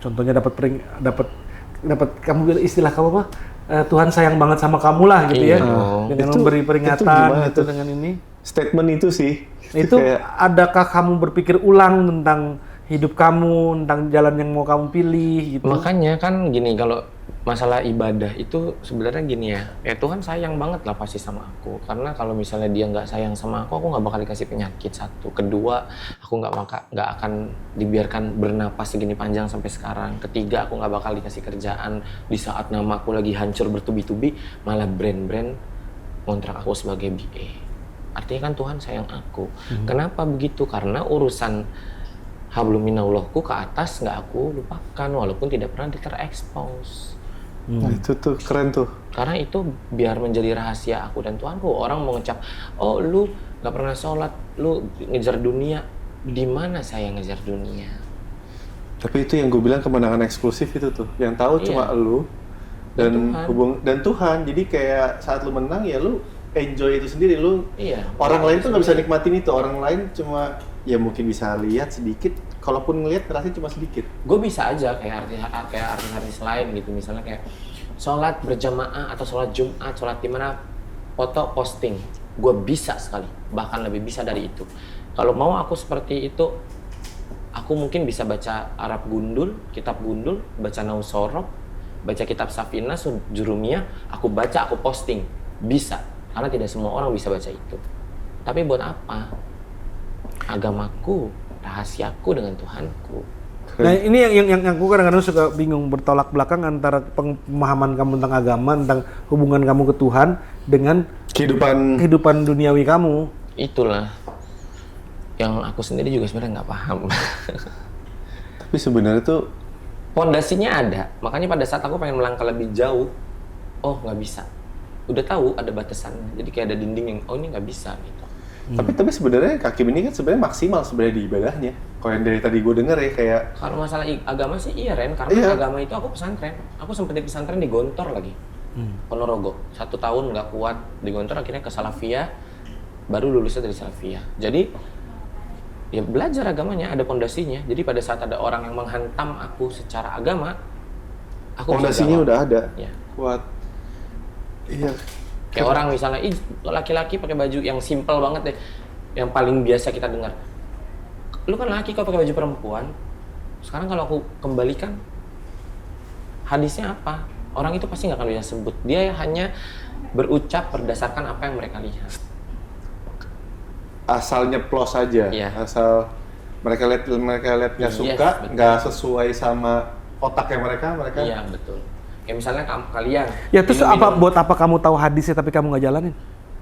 [SPEAKER 2] contohnya dapat kamu bilang istilah kamu apa? Tuhan sayang banget sama kamu lah gitu ya. Dengan memberi peringatan gitu dengan ini.
[SPEAKER 3] Statement itu sih.
[SPEAKER 2] Itu adakah kamu berpikir ulang tentang hidup kamu, tentang jalan yang mau kamu pilih gitu?
[SPEAKER 1] Makanya kan gini, kalau masalah ibadah itu sebenarnya gini ya Tuhan sayang banget lah pasti sama aku. Karena kalau misalnya dia nggak sayang sama aku nggak bakal dikasih penyakit, satu. Kedua, aku nggak akan dibiarkan bernapas segini panjang sampai sekarang. Ketiga, aku nggak bakal dikasih kerjaan di saat nama aku lagi hancur bertubi-tubi, malah brand-brand kontrak aku sebagai BA. Artinya kan Tuhan sayang aku. Kenapa begitu? Karena urusan hablum minallahku ke atas nggak aku lupakan walaupun tidak pernah terekspos.
[SPEAKER 3] Nah, itu tuh keren tuh.
[SPEAKER 1] Karena itu biar menjadi rahasia aku dan Tuhanku. Orang mau ngecap, oh lu nggak pernah sholat, lu ngejar dunia. Di mana saya ngejar dunia?
[SPEAKER 3] Tapi itu yang gue bilang kemenangan eksklusif itu tuh. Yang tahu cuma lu dan Tuhan. Jadi kayak saat lu menang ya lu enjoy itu sendiri. Lu orang lain tuh nggak bisa nikmatin itu. Orang lain cuma ya mungkin bisa lihat sedikit, kalaupun ngelihat rasanya cuma sedikit.
[SPEAKER 1] Gue bisa aja kayak artis-artis lain gitu, misalnya kayak sholat berjamaah atau sholat Jumat, sholat di mana, foto posting. Gue bisa sekali, bahkan lebih bisa dari itu. Kalau mau aku seperti itu, aku mungkin bisa baca Arab Gundul, kitab Gundul, baca Nausorob, baca kitab Safinah, Jurumiyah, aku baca, aku posting. Bisa, karena tidak semua orang bisa baca itu. Tapi buat apa? Agamaku, rahasiaku dengan Tuhanku.
[SPEAKER 2] Nah ini yang aku kadang-kadang suka bingung, bertolak belakang antara pemahaman kamu tentang agama, tentang hubungan kamu ke Tuhan dengan kehidupan duniawi kamu.
[SPEAKER 1] Itulah yang aku sendiri juga sebenarnya nggak paham.
[SPEAKER 3] Tapi sebenarnya tuh
[SPEAKER 1] pondasinya ada, makanya pada saat aku pengen melangkah lebih jauh, oh nggak bisa. Udah tahu ada batasannya, jadi kayak ada dinding yang oh ini nggak bisa gitu.
[SPEAKER 3] Tapi sebenarnya Kak Kim ini kan sebenarnya maksimal sebenarnya di ibadahnya. Kalau yang dari tadi gue denger ya kayak
[SPEAKER 1] kalau masalah agama sih iya Ren, karena agama itu aku pesantren. Aku sempat di pesantren di Gontor lagi. Ponorogo. 1 tahun nggak kuat di Gontor, akhirnya ke Salafiyah, baru lulusnya dari Salafiyah. Jadi ya belajar agamanya, ada pondasinya. Jadi pada saat ada orang yang menghantam aku secara agama, aku
[SPEAKER 3] pondasinya udah ada.
[SPEAKER 1] Ya.
[SPEAKER 3] Kuat. Iya.
[SPEAKER 1] Kayak orang misalnya, laki-laki pakai baju yang simple banget deh, yang paling biasa kita dengar. Lu kan laki kok pakai baju perempuan. Sekarang kalau aku kembalikan, hadisnya apa? Orang itu pasti nggak akan bisa sebut. Dia hanya berucap berdasarkan apa yang mereka lihat.
[SPEAKER 3] Asal nyeplos aja.
[SPEAKER 1] Iya.
[SPEAKER 3] Asal mereka lihat nggak suka, nggak sesuai sama otaknya mereka.
[SPEAKER 1] Iya betul. Kayak misalnya kalian.
[SPEAKER 2] Ya terus buat apa kamu tahu hadisnya tapi kamu nggak jalanin?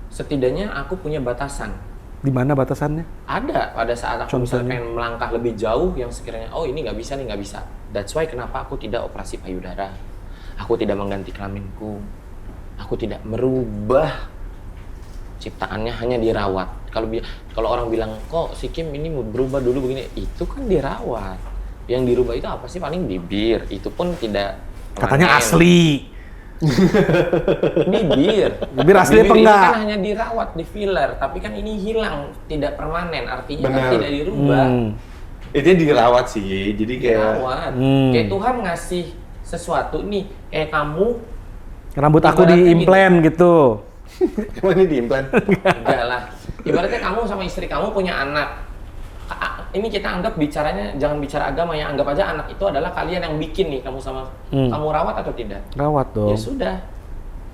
[SPEAKER 1] Setidaknya aku punya batasan.
[SPEAKER 2] Di mana batasannya?
[SPEAKER 1] Ada pada saat aku misalnya pengen melangkah lebih jauh yang sekiranya oh ini nggak bisa. That's why kenapa aku tidak operasi payudara. Aku tidak mengganti kelaminku. Aku tidak merubah ciptaannya, hanya dirawat. Kalau orang bilang kok si Kim ini berubah dulu begini, itu kan dirawat. Yang dirubah itu apa sih? Paling bibir. Itu pun tidak
[SPEAKER 2] katanya asli. Bibir asli apa enggak?
[SPEAKER 1] Itu kan hanya dirawat, di filler, tapi kan ini hilang, tidak permanen, artinya kan tidak dirubah.
[SPEAKER 3] Itu dirawat sih, jadi kayak
[SPEAKER 1] dirawat. Kayak Tuhan ngasih sesuatu nih, kayak kamu
[SPEAKER 2] rambut aku diimplan gitu.
[SPEAKER 3] Emang ini diimplan?
[SPEAKER 1] Enggak lah. Ibaratnya kamu sama istri kamu punya anak. ini kita anggap bicaranya jangan bicara agama ya, anggap aja anak itu adalah kalian yang bikin nih kamu sama kamu rawat atau tidak?
[SPEAKER 2] Rawat dong.
[SPEAKER 1] Ya sudah,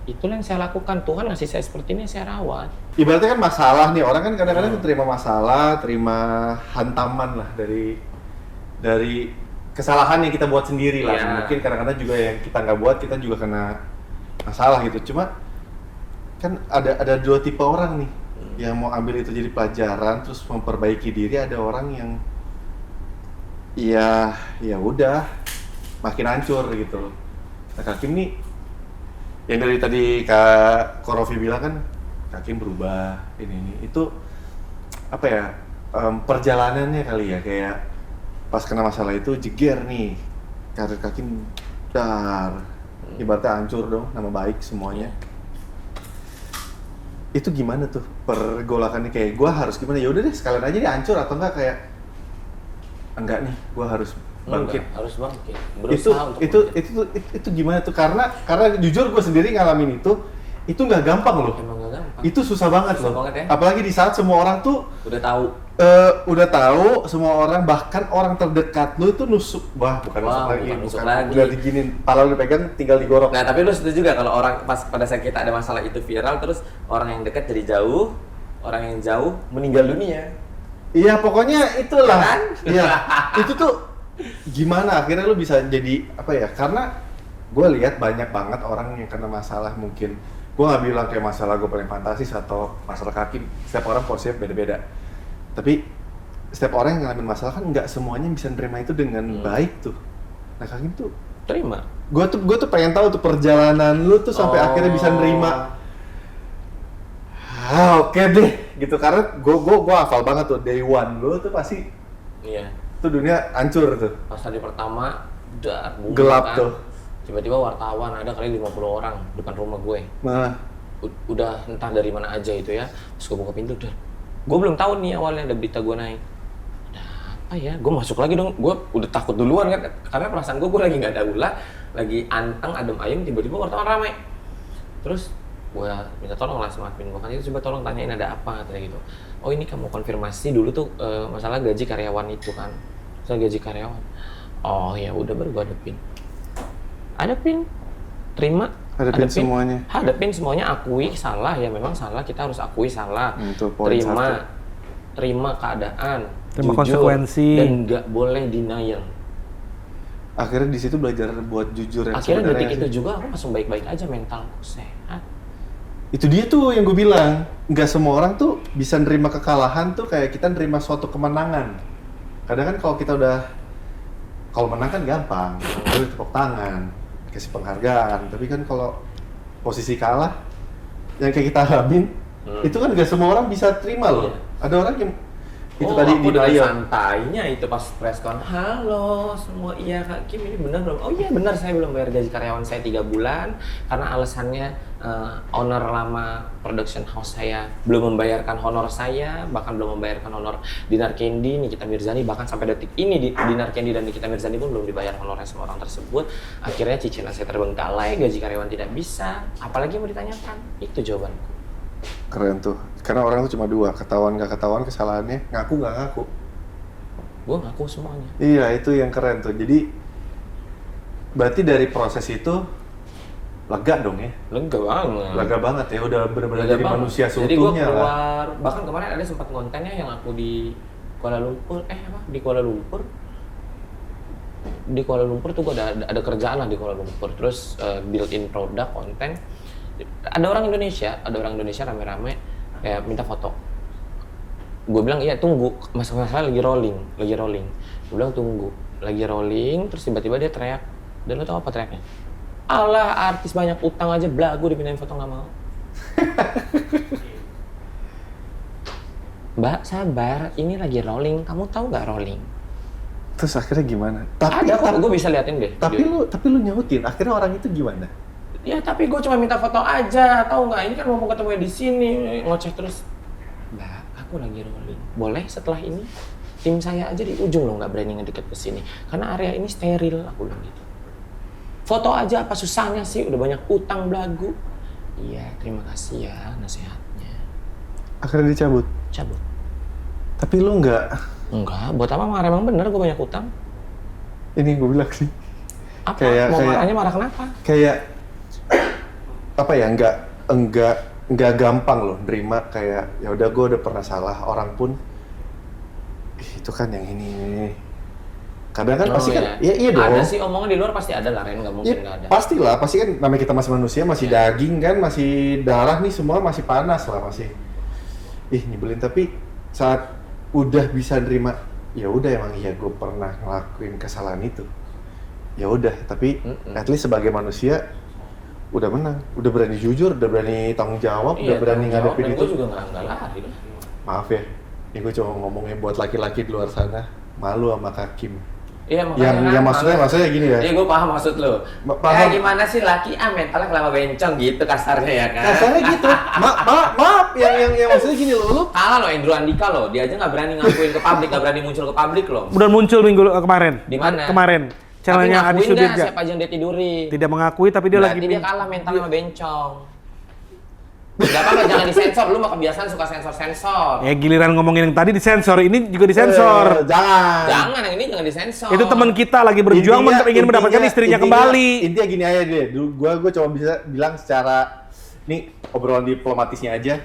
[SPEAKER 1] itulah yang saya lakukan. Tuhan ngasih saya seperti ini, saya rawat.
[SPEAKER 3] Ibaratnya kan masalah nih, orang kan kadang-kadang terima masalah, terima hantaman lah dari kesalahan yang kita buat sendiri lah.
[SPEAKER 1] Iya.
[SPEAKER 3] Mungkin kadang-kadang juga yang kita nggak buat, kita juga kena masalah gitu. Cuma kan ada dua tipe orang nih yang mau ambil itu jadi pelajaran terus memperbaiki diri. Ada orang yang ya udah makin hancur gitu. Nah, Kakim nih yang dari tadi Kak Korofi bilang kan Kakim berubah ini itu apa ya, perjalanannya kali ya, kayak pas kena masalah itu jeger nih karir Kakim dar, ibaratnya hancur dong nama baik semuanya. Itu gimana tuh pergolakannya, kayak gue harus gimana, ya udah deh sekalian aja dia hancur, atau enggak kayak enggak nih gue harus bangkit.
[SPEAKER 1] Enggak, harus bangkit.
[SPEAKER 3] Itu
[SPEAKER 1] Berusaha untuk bangkit.
[SPEAKER 3] itu gimana tuh, karena jujur gue sendiri ngalamin itu nggak gampang loh.
[SPEAKER 1] Emang gak gampang.
[SPEAKER 3] Itu susah banget
[SPEAKER 1] Susah
[SPEAKER 3] loh.
[SPEAKER 1] banget ya.
[SPEAKER 3] Apalagi di saat semua orang tuh
[SPEAKER 1] Udah tahu.
[SPEAKER 3] semua orang, bahkan orang terdekat lu itu nusuk. Bukan
[SPEAKER 1] nusuk lagi.
[SPEAKER 3] Udah diginin, pala lu pegang tinggal digorok.
[SPEAKER 1] Nah, tapi lu setuju gak kalau orang pas pada saat kita ada masalah itu viral, terus orang yang dekat jadi jauh, orang yang jauh meninggal dunia?
[SPEAKER 3] Iya, pokoknya itulah.
[SPEAKER 1] Kan?
[SPEAKER 3] Iya. Itu tuh gimana akhirnya lu bisa jadi apa ya? Karena gue lihat banyak banget orang yang kena masalah, mungkin gue nggak bilang kayak masalah gue paling fantastis atau masalah Kakim. Setiap orang porsinya beda-beda. Tapi setiap orang yang ngalamin masalah kan nggak semuanya bisa nerima itu dengan baik tuh. Nah, Kakim tuh
[SPEAKER 1] Terima.
[SPEAKER 3] gue tuh pengen tahu tuh perjalanan lu tuh sampai akhirnya bisa nerima. Oke deh gitu, karena gue hafal banget tuh day one lu tuh pasti
[SPEAKER 1] Iya.
[SPEAKER 3] tuh dunia hancur tuh.
[SPEAKER 1] Pas hari pertama,
[SPEAKER 3] Gelap
[SPEAKER 1] kan.
[SPEAKER 3] tuh.
[SPEAKER 1] Tiba-tiba wartawan ada kali 50 orang depan rumah gue.
[SPEAKER 3] Nah,
[SPEAKER 1] Udah entah dari mana aja itu ya. Terus gue buka pintu, gue belum tahu nih awalnya ada berita gue naik. Ada apa ya? Gue masuk lagi dong. Gue udah takut duluan kan, karena perasaan gue lagi nggak ada ulah, lagi anteng adem ayem, tiba-tiba wartawan ramai. Terus gue minta tolong lah sama admin gue, kan itu coba tolong tanyain ada apa katanya gitu. Oh ini kamu konfirmasi dulu tuh masalah gaji karyawan itu kan, masalah gaji karyawan. Oh ya udah, baru gue hadapin, terima,
[SPEAKER 3] hadapin semuanya.
[SPEAKER 1] Hadapin semuanya, akui salah ya, memang salah, kita harus akui salah.
[SPEAKER 3] Itu poin
[SPEAKER 1] terima keadaan,
[SPEAKER 2] Terima
[SPEAKER 1] jujur,
[SPEAKER 2] konsekuensi.
[SPEAKER 1] dan nggak boleh denial.
[SPEAKER 3] Akhirnya di situ belajar buat jujur yang
[SPEAKER 1] Akhirnya
[SPEAKER 3] sebenarnya
[SPEAKER 1] detik
[SPEAKER 3] sih.
[SPEAKER 1] itu juga aku langsung baik-baik aja, mentalku sehat.
[SPEAKER 3] Itu dia tuh yang gue bilang, nggak semua orang tuh bisa nerima kekalahan tuh kayak kita nerima suatu kemenangan. Kadang kan kalau menang kan gampang, lu tepuk tangan, kasih penghargaan. Tapi kan kalau posisi kalah, yang kayak kita alamin, itu kan nggak semua orang bisa terima loh.
[SPEAKER 1] Iya.
[SPEAKER 3] Ada orang yang itu
[SPEAKER 1] Oh,
[SPEAKER 3] tadi
[SPEAKER 1] aku dengan
[SPEAKER 3] denial.
[SPEAKER 1] santainya itu pas press con, halo semua, iya Kak Kim ini benar belum? Oh iya benar, saya belum bayar gaji karyawan saya 3 bulan karena alasannya owner lama production house saya belum membayarkan honor saya, bahkan belum membayarkan honor Dinar Candy, Nikita Mirzani, bahkan sampai detik ini Dinar Candy dan Nikita Mirzani pun belum dibayar honornya sama orang tersebut. Akhirnya cicilan saya terbengkalai, gaji karyawan tidak bisa, apalagi mau ditanyakan? Itu jawabanku.
[SPEAKER 3] Keren tuh, karena orang tuh cuma dua, ketahuan nggak ketahuan kesalahannya, ngaku nggak ngaku.
[SPEAKER 1] Gue ngaku semuanya.
[SPEAKER 3] Iya, itu yang keren tuh. Jadi berarti dari proses itu lega dong ya?
[SPEAKER 1] Lega banget.
[SPEAKER 3] Lega banget ya, udah benar-benar
[SPEAKER 1] Lega
[SPEAKER 3] jadi
[SPEAKER 1] banget.
[SPEAKER 3] manusia
[SPEAKER 1] Jadi gue
[SPEAKER 3] seutuhnya lah.
[SPEAKER 1] keluar, bahkan kemarin ada sempat kontennya yang aku di Kuala Lumpur, di Kuala Lumpur. Di Kuala Lumpur tuh gue ada kerjaan lah di Kuala Lumpur, terus built-in produk, konten. Ada orang Indonesia rame-rame kayak minta foto. Gue bilang iya tunggu, masalah lagi rolling. Gue bilang tunggu, lagi rolling, terus tiba-tiba dia teriak. Dan lo tau apa teriaknya? Alah, artis banyak utang aja belagu dipindahin foto nggak mau. Mbak sabar, ini lagi rolling. Kamu tahu nggak rolling?
[SPEAKER 3] Terus akhirnya gimana?
[SPEAKER 1] Ada kok, gue bisa liatin deh.
[SPEAKER 3] Tapi
[SPEAKER 1] video.
[SPEAKER 3] lu nyautin, akhirnya orang itu gimana?
[SPEAKER 1] Ya tapi gue cuma minta foto aja, tahu nggak? Ini kan mau ketemu di sini, ngoceh terus. Mbak, aku lagi rolling. Boleh setelah ini? Tim saya aja di ujung loh, nggak berani ngedeket ke sini. Karena area ini steril, aku bilang gitu. Foto aja apa susahnya sih? Udah banyak utang belagu. Iya, terima kasih ya nasihatnya.
[SPEAKER 3] Akhirnya dicabut.
[SPEAKER 1] Cabut.
[SPEAKER 3] Tapi lu nggak
[SPEAKER 1] Enggak, buat apa marah? Emang bener gue banyak utang.
[SPEAKER 3] Ini gue bilang sih.
[SPEAKER 1] Apa?
[SPEAKER 3] Kayak-
[SPEAKER 1] Mau
[SPEAKER 3] kayak-
[SPEAKER 1] marahnya marah kenapa?
[SPEAKER 3] Kayak apa ya, enggak gampang loh nerima kayak ya udah gue udah pernah salah, orang pun itu kan yang ini. Kadang kan pasti kan iya dong.
[SPEAKER 1] Ada sih omongan di luar pasti ada lah, Ren, nggak mungkin nggak ada.
[SPEAKER 3] Pastilah, pasti kan namanya kita masih manusia, masih daging kan, masih darah nih, semua masih panas lah, masih nyebelin. Tapi saat udah bisa nerima, ya udah emang iya gue pernah ngelakuin kesalahan itu. Ya udah, tapi at least sebagai manusia udah menang, udah berani jujur, udah berani tanggung jawab, udah berani ngadepin itu.
[SPEAKER 1] Gue juga nggak lari lah.
[SPEAKER 3] Maaf ya, ini gue cuma ngomongnya buat laki-laki di luar sana, malu sama Kak Kim.
[SPEAKER 1] Iya, makanya
[SPEAKER 3] Yang maksudnya gini ya.
[SPEAKER 1] Iya, gue paham maksud lo.
[SPEAKER 3] Paham.
[SPEAKER 1] Ya gimana sih laki mentalnya kelama bencong gitu kasarnya ya kan?
[SPEAKER 3] Kasarnya gitu. Maaf, yang maksudnya gini loh, lu
[SPEAKER 1] Kalah loh Indro Andika loh, dia aja nggak berani ngakuin ke publik, nggak berani muncul ke publik loh.
[SPEAKER 2] Udah muncul minggu kemarin.
[SPEAKER 1] Di mana?
[SPEAKER 2] Kemarin. Channelnya
[SPEAKER 1] Tapi
[SPEAKER 2] Adi
[SPEAKER 1] ngakuin nggak
[SPEAKER 2] Sudirja.
[SPEAKER 1] siapa aja yang dia tiduri?
[SPEAKER 2] Tidak mengakui tapi dia
[SPEAKER 1] Berarti
[SPEAKER 2] lagi
[SPEAKER 1] dia kalah mentalnya sama bencong. Gak apa-apa, jangan disensor, lu mah kebiasaan suka sensor-sensor.
[SPEAKER 2] Ya giliran ngomongin yang tadi disensor, ini juga disensor.
[SPEAKER 3] jangan.
[SPEAKER 1] Jangan, yang ini jangan disensor.
[SPEAKER 2] Itu teman kita lagi berjuang ingin mendapatkan istrinya kembali.
[SPEAKER 3] Intinya gini aja deh. Dulu gua cuma bisa bilang secara ini obrolan diplomatisnya aja.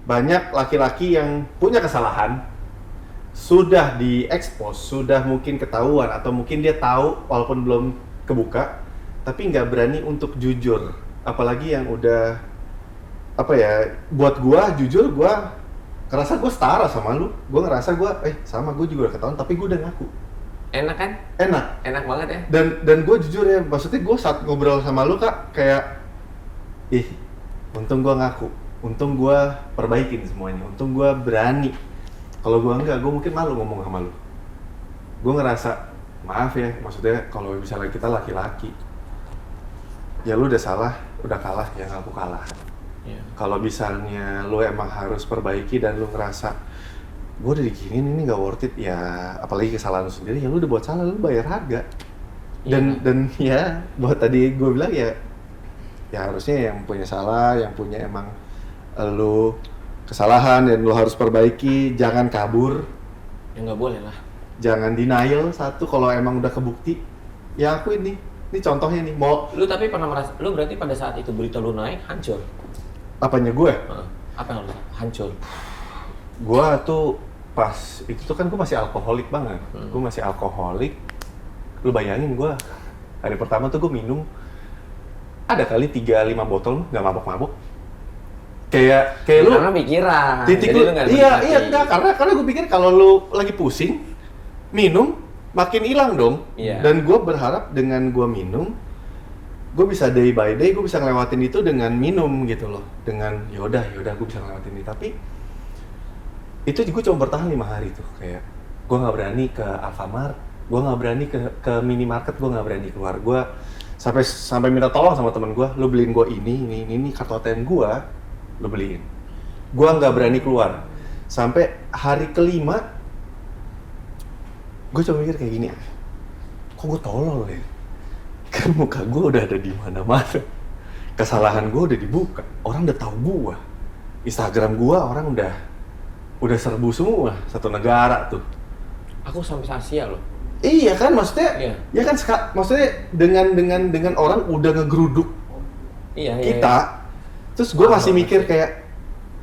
[SPEAKER 3] Banyak laki-laki yang punya kesalahan sudah diekspos, sudah mungkin ketahuan atau mungkin dia tahu walaupun belum kebuka, tapi nggak berani untuk jujur. Apalagi yang udah apa ya, buat gua jujur, gua ngerasa gua setara sama lu, gua ngerasa gua sama, gua juga udah ketahuan tapi gua udah ngaku.
[SPEAKER 1] Enak kan? Enak banget ya.
[SPEAKER 3] Dan gue jujur ya, maksudnya gue saat ngobrol sama lu Kak, kayak untung gue ngaku, untung gue perbaikin semuanya, untung gue berani. Kalau gue enggak, gue mungkin malu ngomong sama lu. Gue ngerasa, maaf ya, maksudnya kalau misalnya kita laki-laki, ya lu udah salah, udah kalah, ya ngaku kalah.
[SPEAKER 1] Iya.
[SPEAKER 3] Kalau misalnya lu emang harus perbaiki dan lu ngerasa gue udah diginiin ini nggak worth it, ya apalagi kesalahan lu sendiri, ya lu udah buat salah, lu bayar harga. Dan ya buat tadi gue bilang ya harusnya yang punya salah, yang punya emang lu kesalahan dan lu harus perbaiki, jangan kabur.
[SPEAKER 1] Ya nggak boleh lah.
[SPEAKER 3] Jangan denial. Satu, kalau emang udah kebukti, ya akuin nih. Ini contohnya nih, mau
[SPEAKER 1] Lu tapi pernah merasa, lu berarti pada saat itu berita lu naik hancur?
[SPEAKER 3] apanya gue?
[SPEAKER 1] Apa yang lu hancur?
[SPEAKER 3] Gue tuh pas itu tuh kan gue masih alkoholik banget. Gue masih alkoholik. Lu bayangin gue hari pertama tuh gue minum ada kali 3-5 botol, nggak mabok-mabok. Kayak lu
[SPEAKER 1] Karena pikiran.
[SPEAKER 3] titik
[SPEAKER 1] Jadi
[SPEAKER 3] lu,
[SPEAKER 1] nggak
[SPEAKER 3] iya
[SPEAKER 1] menikmati.
[SPEAKER 3] enggak, karena gue pikir kalau lu lagi pusing minum makin hilang dong.
[SPEAKER 1] Iya.
[SPEAKER 3] Dan gue berharap dengan gue minum, gue bisa day by day, gue bisa ngelewatin itu dengan minum gitu loh. Dengan yaudah gue bisa ngelewatin ini. Tapi itu gue cuma bertahan 5 hari tuh. Kayak gue nggak berani ke Alfamart, gue nggak berani ke minimarket, gue nggak berani keluar. Gue sampai minta tolong sama temen gue, lu beliin gue ini kartu ATM gue, lu beliin. Gue nggak berani keluar. Sampai hari kelima, gue coba mikir kayak gini, kok gue tolol ya? Kan muka gue udah ada di mana-mana, kesalahan gue udah dibuka, orang udah tahu gue, Instagram gue orang udah serbu semua, satu negara tuh.
[SPEAKER 1] Aku sampai Asia loh.
[SPEAKER 3] Iya kan, maksudnya,
[SPEAKER 1] Iya.
[SPEAKER 3] ya kan maksudnya dengan orang udah ngegeruduk
[SPEAKER 1] Iya.
[SPEAKER 3] kita, terus gue masih mikir kayak,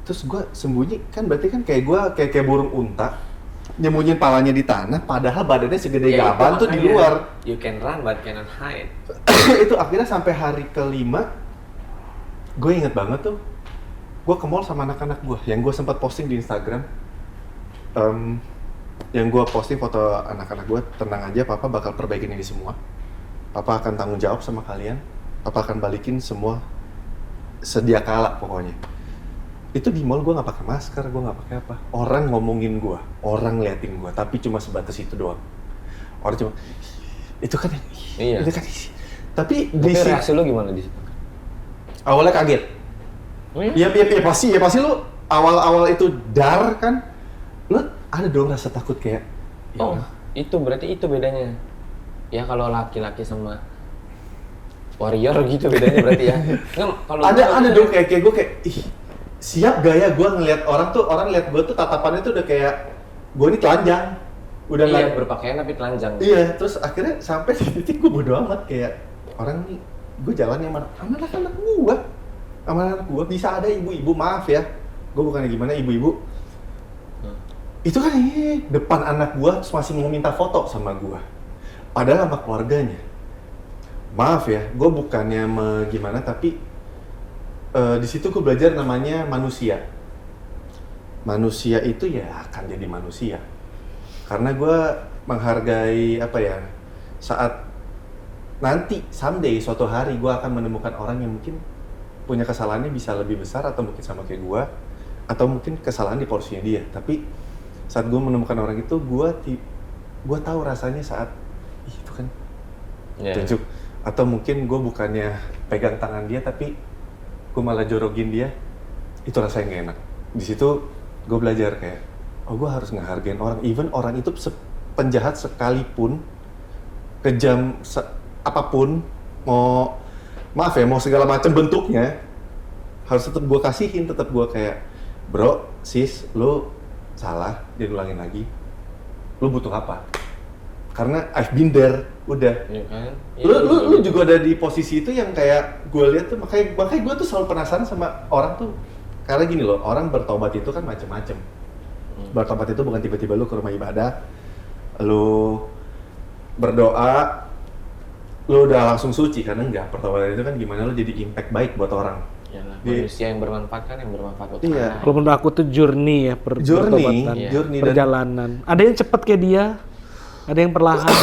[SPEAKER 3] terus gue sembunyi kan, berarti kan kayak gue kayak burung unta nyembunyiin palanya di tanah, padahal badannya segede
[SPEAKER 1] Ya,
[SPEAKER 3] gaban
[SPEAKER 1] itu
[SPEAKER 3] tuh di
[SPEAKER 1] makanya,
[SPEAKER 3] luar.
[SPEAKER 1] You can run but cannot hide.
[SPEAKER 3] Itu akhirnya sampai hari kelima, gue inget banget tuh, gue ke mall sama anak-anak gue, yang gue sempat posting di Instagram, yang gue posting foto anak-anak gue, tenang aja, papa bakal perbaikin ini semua, papa akan tanggung jawab sama kalian, papa akan balikin semua sedia kala pokoknya. Itu di mall gue nggak pakai masker, gue nggak pakai apa, orang ngomongin gue, orang liatin gue, tapi cuma sebatas itu doang. Orang cuma, itu kan yang,
[SPEAKER 1] Iya.
[SPEAKER 3] itu kan, tapi
[SPEAKER 1] Tapi reaksi lu gimana di situ?
[SPEAKER 3] awalnya kaget. Iya pasti lu awal itu dar kan, lu ada dong rasa takut kayak. Ya,
[SPEAKER 1] Oh, itu berarti itu bedanya. Ya kalau laki-laki sama warrior gitu bedanya berarti ya. Nggak, kalau
[SPEAKER 3] ada dong kayak gue kayak, siap gak ya gue ngelihat orang lihat gue tuh tatapannya tuh udah kayak gue ini telanjang. udah
[SPEAKER 1] iya,
[SPEAKER 3] nggak
[SPEAKER 1] berpakaian tapi telanjang.
[SPEAKER 3] iya, terus akhirnya sampai di titik gue bodo amat kayak orang nih, gue jalan yang mana sama anak-anak gue bisa ada ibu-ibu, maaf ya, gue bukannya gimana ibu-ibu, itu kan depan anak gue terus masih mau minta foto sama gue, padahal sama keluarganya. Maaf ya, gue bukannya gimana tapi di situ gue belajar namanya manusia. Manusia itu ya akan jadi manusia. Karena gue menghargai apa ya, saat nanti someday suatu hari gue akan menemukan orang yang mungkin punya kesalahannya bisa lebih besar atau mungkin sama kayak gue, atau mungkin kesalahan di porsinya dia. Tapi saat gue menemukan orang itu, gue tahu rasanya saat itu kan tunjuk. Atau mungkin gue bukannya pegang tangan dia tapi gue malah jorogin dia, itu rasanya gak enak. Di situ gue belajar kayak, oh gue harus ngehargain orang, even orang itu penjahat sekalipun, kejam apapun, mau segala macam bentuknya, harus tetap gue kasihin, tetap gue kayak, bro, sis, lu salah, diulangin lagi, lu butuh apa? Karena I've been there, udah.
[SPEAKER 1] Iya kan?
[SPEAKER 3] Lu juga ada di posisi itu yang kayak gue lihat tuh, makanya gue tuh selalu penasaran sama orang tuh, karena gini loh, orang bertobat itu kan macem-macem. Bertobat itu bukan tiba-tiba lu ke rumah ibadah, lu berdoa, lu udah langsung suci, karena enggak. Pertobatan itu kan gimana lu jadi impact baik buat orang.
[SPEAKER 1] Yalah, manusia yang bermanfaat kan yang bermanfaat buat
[SPEAKER 3] Iya.
[SPEAKER 1] orang.
[SPEAKER 2] Kalau menurut aku tuh journey ya, pertobatan,
[SPEAKER 3] Journey dan
[SPEAKER 2] perjalanan. Ada yang cepat kayak dia, ada yang perlahan.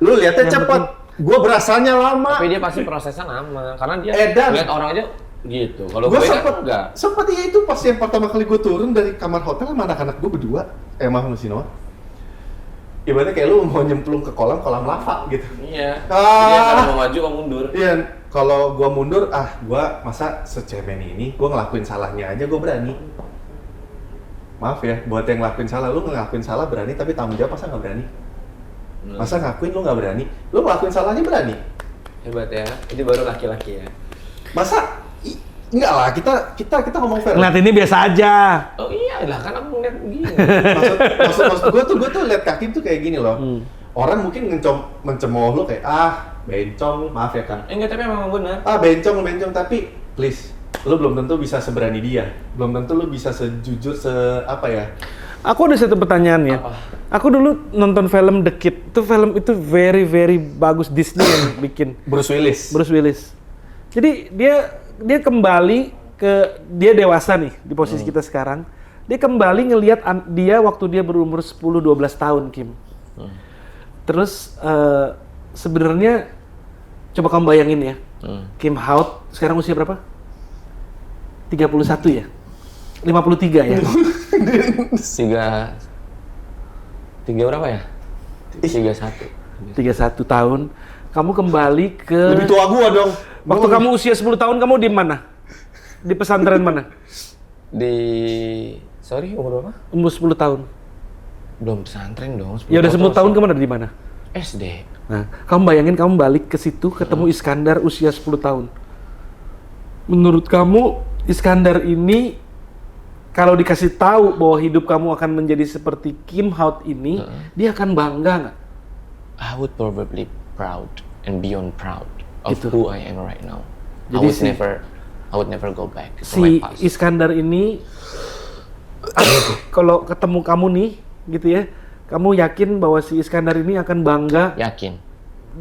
[SPEAKER 3] lu lihatnya cepet, gue berasanya lama.
[SPEAKER 1] Tapi dia pasti prosesnya lama, karena dia
[SPEAKER 3] Edan.
[SPEAKER 1] lihat orang aja gitu. Kalau
[SPEAKER 3] Gue
[SPEAKER 1] gue
[SPEAKER 3] sempet,
[SPEAKER 1] kan enggak.
[SPEAKER 3] sempet ya itu pas yang pertama kali gue turun dari kamar hotel sama anak-anak gue berdua, maaf lu Sinoa. Ibaratnya kayak lu mau nyemplung ke kolam lava gitu.
[SPEAKER 1] Iya.
[SPEAKER 3] Ah.
[SPEAKER 1] Dia kalau mau maju mau mundur.
[SPEAKER 3] Iya, kalau gue mundur, gue masa secemen ini, gue ngelakuin salahnya aja gue berani. Maaf ya, buat yang ngelakuin salah, lu ngelakuin salah berani, tapi tanggung jawab masa nggak berani? Masa ngakuin lu nggak berani? Lu ngelakuin salahnya berani?
[SPEAKER 1] Hebat ya, ini baru laki-laki ya.
[SPEAKER 3] Masa? Enggak lah, kita ngomong fair.
[SPEAKER 2] Ngeliat ini biasa aja.
[SPEAKER 1] Oh iya lah, kan aku ngeliat begini.
[SPEAKER 3] Maksud gue tuh liat Kakim tuh kayak gini loh. Orang mungkin mencemooh lu kayak, bencong, maaf ya Kang.
[SPEAKER 1] Enggak, tapi memang benar.
[SPEAKER 3] Bencong, tapi please, lu belum tentu bisa seberani dia. Belum tentu lu bisa sejujur, apa ya.
[SPEAKER 2] Aku ada satu pertanyaan ya.
[SPEAKER 1] Apa?
[SPEAKER 2] Aku dulu nonton film The Kid. Itu film itu very bagus, Disney yang bikin.
[SPEAKER 3] Bruce Willis.
[SPEAKER 2] Jadi dia kembali ke, dia dewasa nih di posisi kita sekarang. Dia kembali ngelihat dia waktu dia berumur 10-12 tahun, Kim. Terus sebenarnya coba kamu bayangin ya. Kim Howard sekarang usia berapa? 31 ya? 53 ya?
[SPEAKER 1] Tiga berapa ya? 31.
[SPEAKER 2] 31 tahun. Kamu kembali ke...
[SPEAKER 3] Lebih tua gua dong.
[SPEAKER 2] Waktu kamu usia 10 tahun, kamu di mana? Di pesantren mana?
[SPEAKER 1] Umur berapa?
[SPEAKER 2] Umur 10 tahun.
[SPEAKER 1] Belum pesantren dong.
[SPEAKER 2] Ya udah 10 tahun kamu ada di mana?
[SPEAKER 1] SD.
[SPEAKER 2] Nah, kamu bayangin kamu balik ke situ ketemu Iskandar usia 10 tahun. Menurut kamu Iskandar ini kalau dikasih tahu bahwa hidup kamu akan menjadi seperti Kim Howard ini, dia akan bangga nggak?
[SPEAKER 1] I would probably proud and beyond proud of
[SPEAKER 2] Gitu.
[SPEAKER 1] who I am right now.
[SPEAKER 2] Jadi
[SPEAKER 1] I would never go back to my
[SPEAKER 2] Si
[SPEAKER 1] past.
[SPEAKER 2] Iskandar ini kalau ketemu kamu nih, gitu ya, kamu yakin bahwa si Iskandar ini akan bangga
[SPEAKER 1] Yakin.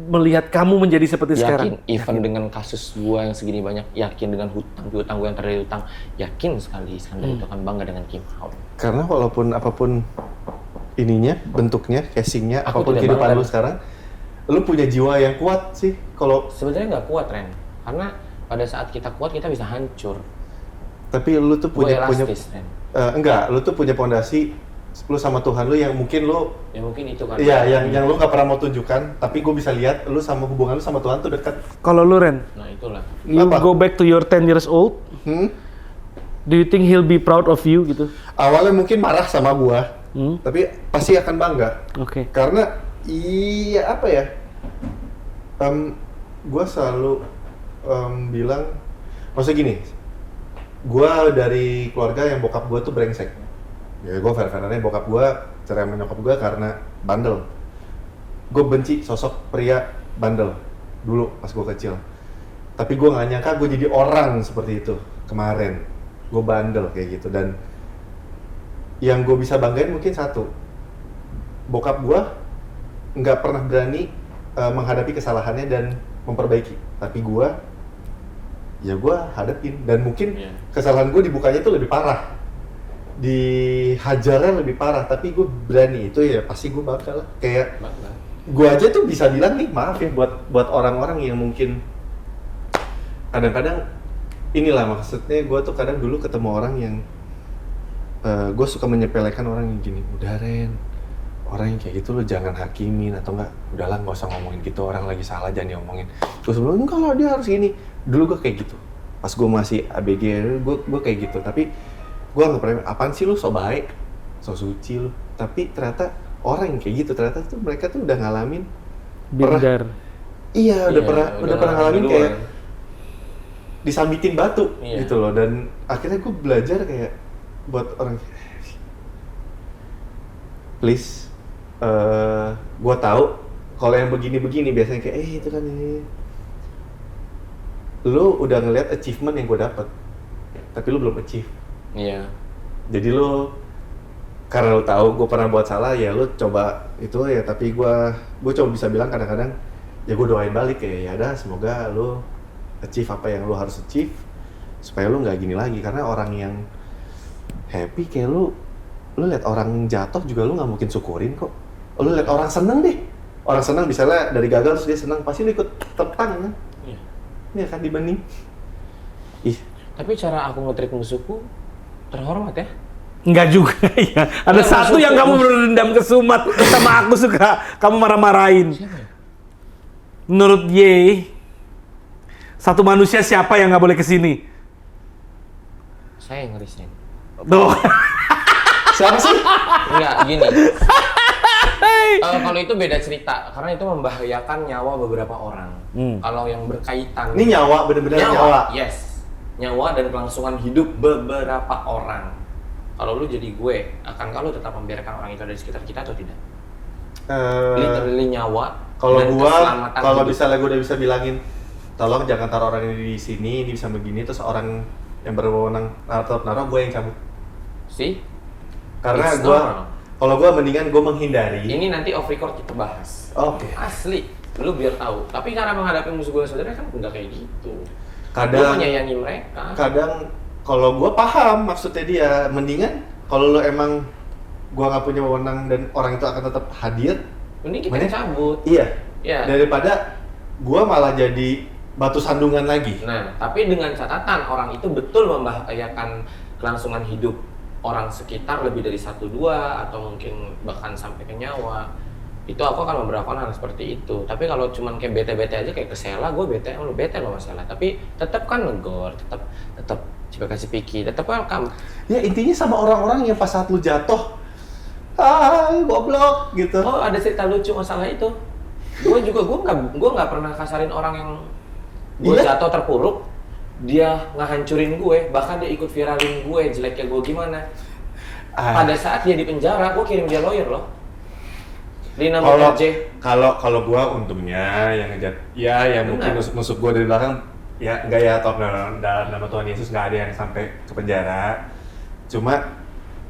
[SPEAKER 2] melihat kamu menjadi seperti sekarang?
[SPEAKER 1] Even dengan kasus gua yang segini banyak, yakin dengan hutang gua yang terdiri hutang, yakin sekali Iskandar itu akan bangga dengan Kim Howard.
[SPEAKER 3] Karena walaupun apapun ininya, bentuknya, casingnya,
[SPEAKER 1] Aku
[SPEAKER 3] apapun
[SPEAKER 1] tidak
[SPEAKER 3] kehidupan
[SPEAKER 1] bangga.
[SPEAKER 3] lu sekarang, lu punya jiwa yang kuat sih. Kalau
[SPEAKER 1] Sebenarnya nggak kuat, Ren. Karena pada saat kita kuat, kita bisa hancur.
[SPEAKER 3] tapi lu tuh
[SPEAKER 1] Gua
[SPEAKER 3] punya
[SPEAKER 1] elastis, Ren.
[SPEAKER 3] enggak, lu tuh punya pondasi lu sama Tuhan lu yang mungkin lu
[SPEAKER 1] Ya mungkin itu kan.
[SPEAKER 3] iya yang lu nggak pernah mau tunjukkan, tapi gue bisa lihat lu sama hubungan lu sama Tuhan tuh dekat.
[SPEAKER 2] Kalau lu, Ren,
[SPEAKER 1] Nah itulah.
[SPEAKER 2] you
[SPEAKER 3] Apa?
[SPEAKER 2] go back to your 10 years old, do you think he'll be proud of you gitu?
[SPEAKER 3] Awalnya mungkin marah sama gua, tapi pasti akan bangga.
[SPEAKER 2] Oke.
[SPEAKER 3] Karena iya apa ya? Gua selalu bilang, maksudnya gini, gua dari keluarga yang bokap gua tuh brengsek. Ya gua fair-fairannya bokap gua cerai sama nyokap gue karena bandel. Gue benci sosok pria bandel dulu pas gue kecil. Tapi gue nggak nyangka gue jadi orang seperti itu kemarin. Gue bandel kayak gitu. Dan yang gue bisa banggain mungkin satu, bokap gue nggak pernah berani menghadapi kesalahannya dan memperbaiki. Tapi gue hadapin. Dan mungkin kesalahan gue dibukanya tuh lebih parah, dihajarnya lebih parah. Tapi gue berani, itu ya pasti gue bakal lah. Kayak gue aja tuh bisa bilang nih, maaf ya buat orang-orang yang mungkin kadang-kadang inilah maksudnya, gue tuh kadang dulu ketemu orang yang gue suka menyepelekan orang yang gini, udah Ren, orang yang kayak gitu lo jangan hakimin, atau enggak, udahlah nggak usah ngomongin gitu, orang lagi salah jangan diomongin. Terus bilang, enggak lah dia harus gini. Dulu gue kayak gitu, pas gue masih ABG, gue kayak gitu. Tapi gue nggak pernah, apaan sih lo so baik, so suci lo. Tapi ternyata orang yang kayak gitu, ternyata tuh mereka tuh udah ngalamin
[SPEAKER 2] Binder.
[SPEAKER 3] Iya, udah pernah ngalamin kayak disambitin batu gitu loh. Dan akhirnya gue belajar kayak buat orang, please, gue tahu kalau yang begini-begini biasanya kayak itu kan ini, lu udah ngeliat achievement yang gue dapet, tapi lu belum achieve.
[SPEAKER 1] Iya.
[SPEAKER 3] Jadi lu karena lu tahu gue pernah buat salah, ya lu coba itu ya. Tapi gue coba bisa bilang kadang-kadang ya gue doain balik kayak ya udah, semoga lu achieve apa yang lu harus achieve supaya lu nggak gini lagi. Karena orang yang happy kayak lu lihat orang jatuh juga lu nggak mungkin syukurin kok. Lu lihat orang seneng deh, orang senang misalnya dari gagal terus dia senang, pasti lu ikut tepang kan. Iya kan, dibanding
[SPEAKER 1] Tapi cara aku nge-treat musuhku terhormat ya.
[SPEAKER 2] Enggak juga ya. Ada satu yang kamu berdendam ke Sumat sama aku suka kamu marah-marahin.
[SPEAKER 1] Siapa ya?
[SPEAKER 2] Menurut Ye, satu manusia siapa yang nggak boleh kesini?
[SPEAKER 1] Saya yang resign.
[SPEAKER 2] Tuh.
[SPEAKER 3] siapa sih?
[SPEAKER 1] Enggak, gini. Kalau itu beda cerita, karena itu membahayakan nyawa beberapa orang. Kalau yang berkaitan,
[SPEAKER 3] Ini nyawa, bener-bener nyawa.
[SPEAKER 1] Yes, nyawa dan kelangsungan hidup beberapa orang. Kalau lu jadi gue, akankah lu tetap membiarkan orang itu ada di sekitar kita atau tidak? Literally nyawa.
[SPEAKER 3] Kalau
[SPEAKER 1] dan
[SPEAKER 3] gua,
[SPEAKER 1] keselamatan
[SPEAKER 3] kalau
[SPEAKER 1] hidup.
[SPEAKER 3] misalnya gua udah bisa bilangin, tolong jangan taruh orang ini di sini, ini bisa begini, terus orang yang berwenang naruh gua yang cabut.
[SPEAKER 1] See?
[SPEAKER 3] Karena
[SPEAKER 1] It's
[SPEAKER 3] gua,
[SPEAKER 1] normal.
[SPEAKER 3] kalau gua mendingan gua menghindari.
[SPEAKER 1] Ini nanti off record kita bahas.
[SPEAKER 3] Oke.
[SPEAKER 1] Asli, lu biar tahu. Tapi cara menghadapi musuh gue sebenarnya kan nggak kayak gitu. Gue
[SPEAKER 3] Kadang,
[SPEAKER 1] menyayangi mereka.
[SPEAKER 3] kadang kalau gua paham maksudnya dia, mendingan kalau lu emang gua nggak punya wewenang dan orang itu akan tetap hadir,
[SPEAKER 1] Mending kita cabut.
[SPEAKER 3] iya.
[SPEAKER 1] Iya.
[SPEAKER 3] Daripada gua malah jadi batu sandungan lagi.
[SPEAKER 1] Nah, tapi dengan catatan orang itu betul membahayakan kelangsungan hidup orang sekitar lebih dari 1-2 atau mungkin bahkan sampai ke nyawa. Itu aku akan memberlakukan hal seperti itu. Tapi kalau cuman kayak bete-bete aja kayak ke Sela, gue bete, lu bete lo masalah. Tapi tetap kan negor, tetap coba kasih piki, tetap welcome.
[SPEAKER 3] Ya intinya sama orang-orang yang pas saat lu jatuh, goblok gitu.
[SPEAKER 1] Oh, ada cerita lucu masalah itu. Gue nggak pernah kasarin orang yang gue
[SPEAKER 3] Iya?
[SPEAKER 1] jatuh terpuruk. Dia ngehancurin gue, bahkan dia ikut viralin gue jeleknya gue gimana. Pada saat dia di penjara, gue kirim dia lawyer loh. Di nama RJ.
[SPEAKER 3] Kalau gua untungnya yang ngejat, ya yang mungkin musuh gua dari belakang, ya enggak ya, toh dalam nama Tuhan Yesus nggak ada yang sampai ke penjara. Cuma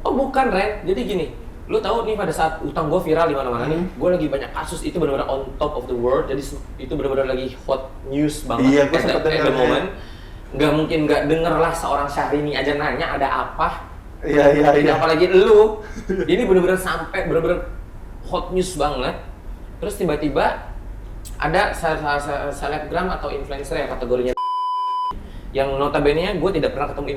[SPEAKER 1] Oh bukan Ren, jadi gini, lu tahu nih pada saat utang gue viral di mana-mana nih, gue lagi banyak kasus, itu benar-benar on top of the world, jadi itu benar-benar lagi hot news banget.
[SPEAKER 3] Iya,
[SPEAKER 1] Pas
[SPEAKER 3] gua sempet
[SPEAKER 1] at the
[SPEAKER 3] denger,
[SPEAKER 1] moment, nggak mungkin nggak denger lah seorang Syahrini aja nanya ada apa.
[SPEAKER 3] iya.
[SPEAKER 1] Apalagi lu, ini benar-benar sampai benar-benar hot news banget. Terus tiba-tiba ada selebgram atau influencer yang kategorinya yang notabene gue tidak pernah ketemu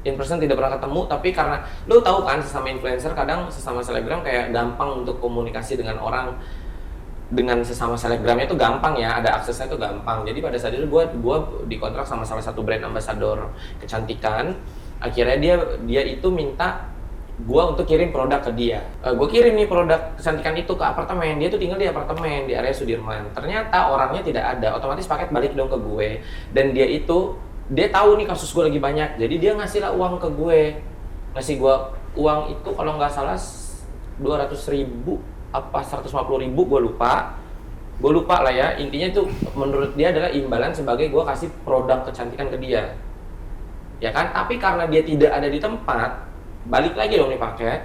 [SPEAKER 1] in person tidak pernah ketemu, tapi karena lu tahu kan sesama influencer kadang sesama selebgram kayak gampang untuk komunikasi dengan orang, dengan sesama selebgramnya itu gampang ya, ada aksesnya itu gampang. Jadi pada saat itu gue dikontrak sama salah satu brand ambassador kecantikan. Akhirnya dia itu minta gue untuk kirim produk ke dia. Gue kirim nih produk kecantikan itu ke apartemen. Dia tuh tinggal di apartemen di area Sudirman. Ternyata orangnya tidak ada. Otomatis paket balik dong ke gue. Dan dia tahu nih kasus gue lagi banyak. Jadi dia ngasih lah uang ke gue. Ngasih gue uang itu kalau nggak salah 200.000 apa 150.000, gue lupa lah ya. Intinya itu menurut dia adalah imbalan sebagai gue kasih produk kecantikan ke dia, ya kan. Tapi karena dia tidak ada di tempat, balik lagi dong nih paket.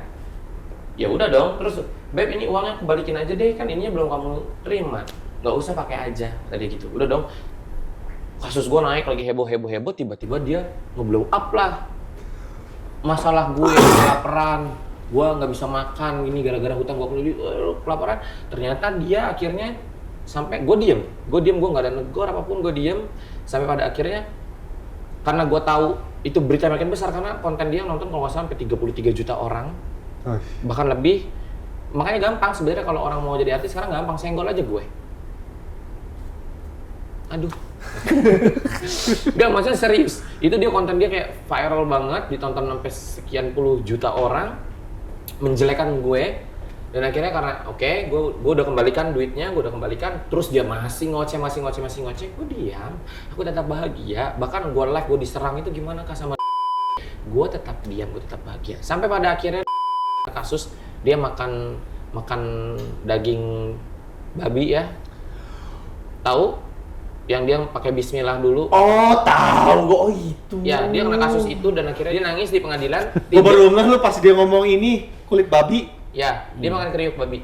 [SPEAKER 1] Ya udah dong, terus beb ini uangnya kebalikin aja deh, kan ininya belum kamu terima, nggak usah pakai aja tadi gitu. Udah dong, kasus gue naik lagi heboh, tiba-tiba dia ngeblow up lah. Masalah gue kelaparan, gue nggak bisa makan gini gara-gara hutang gue kelaparan. Ternyata dia akhirnya sampai gue diem, gue nggak ada negor apapun, gue diem sampai pada akhirnya karena gue tahu itu berita makin besar karena konten dia nonton kalau nggak salah sampai 33 juta orang, bahkan lebih. Makanya gampang sebenarnya kalau orang mau jadi artis sekarang gampang, senggol aja gue. Aduh. Gak, maksudnya serius. Itu dia konten dia kayak viral banget, ditonton sampai sekian puluh juta orang, menjelekan gue. Dan akhirnya karena gue udah kembalikan duitnya, terus dia masih ngoceh, gue diam. Aku tetap bahagia. Bahkan gue live, gue diserang itu gimana kah sama gue tetap diam, gue tetap bahagia. Sampai pada akhirnya kasus dia makan daging babi ya. Tahu? Yang dia pakai bismillah dulu.
[SPEAKER 3] Oh, tahu gue. Oh, itu.
[SPEAKER 1] Ya, dia kena kasus itu dan akhirnya dia nangis di pengadilan.
[SPEAKER 3] Gue baru ngeh lu pas dia ngomong ini kulit babi.
[SPEAKER 1] Ya, dia makan kriuk babi.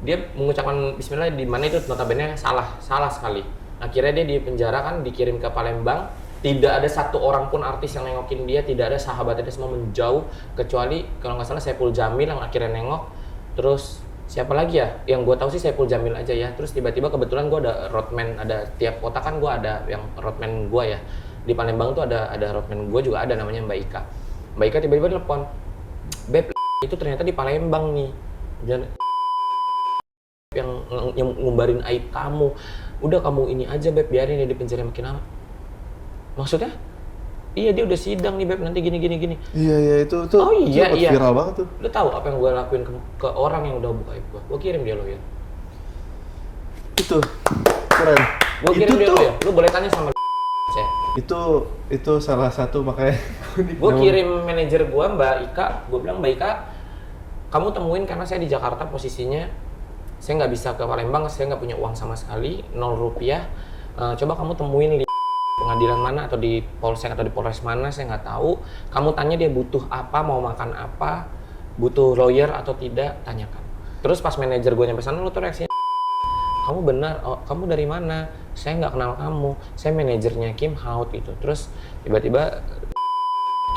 [SPEAKER 1] Dia mengucapkan bismillah di mana itu notabene salah sekali. Akhirnya dia di penjara kan, dikirim ke Palembang. Tidak ada satu orang pun artis yang nengokin dia, tidak ada sahabatnya, dia semua menjauh kecuali kalau nggak salah Saipul Jamil yang akhirnya nengok. Terus siapa lagi ya? Yang gue tahu sih Saipul Jamil aja ya. Terus tiba-tiba kebetulan gue ada roadman, ada tiap kota kan gue ada yang roadman gue ya. Di Palembang tuh ada roadman gue juga ada namanya Mbak Ika. Mbak Ika tiba-tiba telepon, "Beb, itu ternyata di Palembang nih. Dan yang ngumbarin aib kamu. Udah kamu ini aja Beb, biarin dia di penjara makin lama." Maksudnya? Iya, dia udah sidang nih Beb, nanti gini.
[SPEAKER 3] Iya, itu
[SPEAKER 1] Oh iya.
[SPEAKER 3] viral banget tuh.
[SPEAKER 1] Lu tahu apa yang gue lakuin ke orang yang udah buka aib gue? Gue kirim dia lawyer.
[SPEAKER 3] Itu keren.
[SPEAKER 1] Gue kirim dia lawyer. Lu boleh tanya sama
[SPEAKER 3] Itu salah satu makanya
[SPEAKER 1] gue kirim manajer gue Mbak Ika. Gue bilang, Mbak Ika, kamu temuin karena saya di Jakarta posisinya. Saya nggak bisa ke Palembang, saya nggak punya uang sama sekali, 0 rupiah. Coba kamu temuin di pengadilan mana atau di polsek atau di polres mana, saya nggak tahu. Kamu tanya dia butuh apa, mau makan apa, butuh lawyer atau tidak, tanyakan. Terus pas manajer gue nyampe sana, lu tuh reaksinya, kamu benar, oh, kamu dari mana? Saya nggak kenal kamu, saya manajernya Kim Haut itu. Terus tiba-tiba,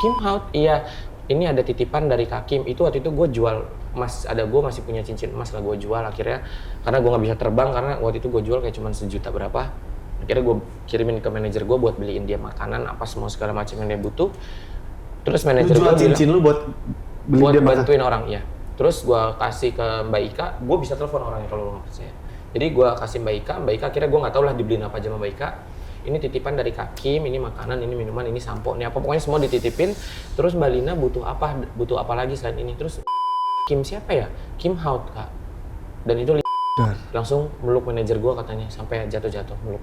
[SPEAKER 1] Kim Haut, iya, ini ada titipan dari Kak Kim. Itu waktu itu gue jual emas, gue masih punya cincin emas lah, gue jual akhirnya. Karena gue nggak bisa terbang, karena waktu itu gue jual kayak cuma 1 juta berapa. Akhirnya gue kirimin ke manajer gue buat beliin dia makanan, apa semua segala macam yang dia butuh. Terus manajer gue
[SPEAKER 3] jual cincin lu buat dia
[SPEAKER 1] bantuin orang, ya. Terus gue kasih ke Mbak Ika, gue bisa telepon orangnya kalau lo nggak percaya. Jadi gue kasih Mbak Ika akhirnya gue nggak tahu lah dibeliin apa aja sama Mbak Ika. Ini titipan dari Kak Kim, ini makanan, ini minuman, ini sampo, ini apa, pokoknya semua dititipin. Terus Mbak Lina butuh apa lagi selain ini. Terus Kim siapa ya? Kim Haut, Kak. Dan itu langsung meluk manajer gue katanya, sampai jatuh meluk.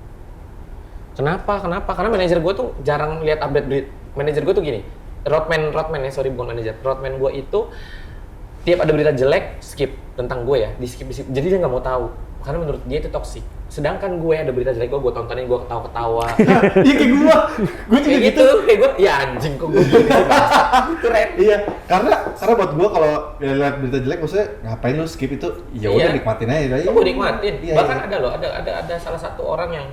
[SPEAKER 1] Kenapa? Karena manajer gue tuh jarang lihat update berita. Manajer gue tuh gini, roadman ya, sorry bukan manajer. Roadman gue itu tiap ada berita jelek, skip tentang gue ya, di skip. Jadi dia nggak mau tahu, karena menurut dia itu toksik. Sedangkan gue ada berita jelek, gue tontonin, gue ketawa-ketawa.
[SPEAKER 3] Iya kayak gue juga gitu.
[SPEAKER 1] Kayak gue, ya anjing kok gue gini sih bahasa. Keren.
[SPEAKER 3] Iya, karena buat gue kalau lihat berita jelek, maksudnya ngapain lu skip itu? Ya udah nikmatin aja.
[SPEAKER 1] Gue nikmatin.
[SPEAKER 3] Iya,
[SPEAKER 1] Bahkan ada loh, ada salah satu orang yang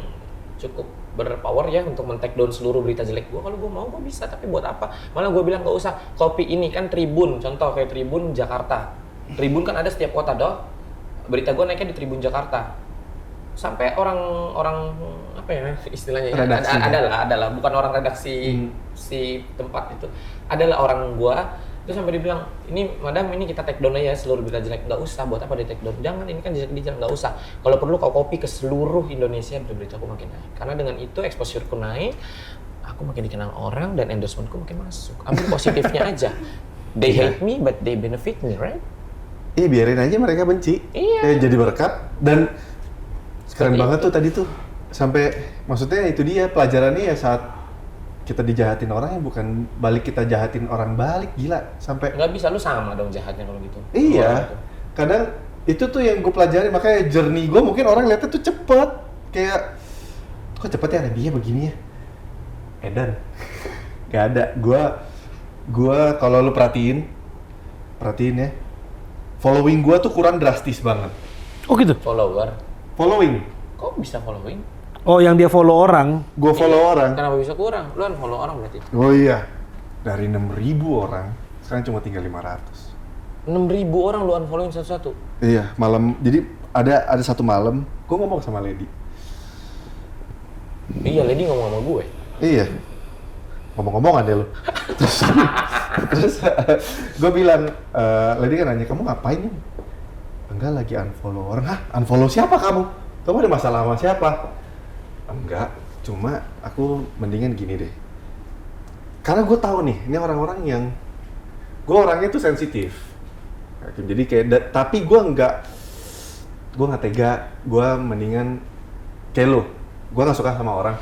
[SPEAKER 1] cukup berpower ya untuk men-take down seluruh berita jelek gue. Kalau gue mau gue bisa, tapi buat apa? Malah gue bilang gak usah. Kopi ini kan Tribun, contoh kayak Tribun Jakarta. Tribun kan ada setiap kota doh. Berita gue naiknya di Tribun Jakarta. Sampai orang apa ya istilahnya ya? Adalah bukan orang redaksi si tempat itu. Adalah orang gue. Terus sampai dibilang, ini madam, ini kita take down aja seluruh berita jelek. Nggak usah, buat apa di take down? Jangan, ini kan jelek, nggak usah. Kalau perlu kau copy ke seluruh Indonesia, berita aku makin naik. Karena dengan itu exposure-ku naik, aku makin dikenal orang dan endorsement-ku makin masuk. Ambil positifnya aja. They hate me, but they benefit me, right?
[SPEAKER 3] Iya, biarin aja mereka benci.
[SPEAKER 1] Iya.
[SPEAKER 3] Jadi berkat. Dan keren banget tuh tadi tuh. Sampai, maksudnya itu dia pelajarannya ya saat kita dijahatin orang ya bukan balik kita jahatin orang balik, gila sampai.
[SPEAKER 1] Nggak bisa, lu sama dong jahatnya kalau gitu.
[SPEAKER 3] Iya, kadang itu tuh yang gue pelajari, makanya journey gue mungkin orang lihatnya tuh cepet, kayak kok cepet ya dia begini ya. Edan, gak ada. Gue kalau lu perhatiin ya, following gue tuh kurang drastis banget.
[SPEAKER 2] Oh gitu?
[SPEAKER 3] Following.
[SPEAKER 1] Kok bisa following?
[SPEAKER 2] Oh, yang dia follow orang.
[SPEAKER 3] Gue follow orang.
[SPEAKER 1] Kenapa bisa kurang? Lu unfollow orang berarti?
[SPEAKER 3] Oh iya, dari 6.000 orang, sekarang cuma tinggal 500.
[SPEAKER 1] 6.000 orang lu unfollowin satu-satu?
[SPEAKER 3] Iya, malam, jadi ada satu malam, gue ngomong sama Lady.
[SPEAKER 1] Iya, Lady ngomong sama gue.
[SPEAKER 3] Iya, ngomong-ngomongan deh lu. terus gue bilang, Lady kan nanya, kamu ngapain nih? Enggak, lagi unfollow orang. Hah? Unfollow siapa kamu? Kamu ada masalah sama siapa? Enggak, cuma aku mendingan gini deh. Karena gue tahu nih, ini orang-orang yang gue orangnya tuh sensitif. Jadi kayak, tapi gue nggak tega. Gue mendingan kayak lu. Gue nggak suka sama orang.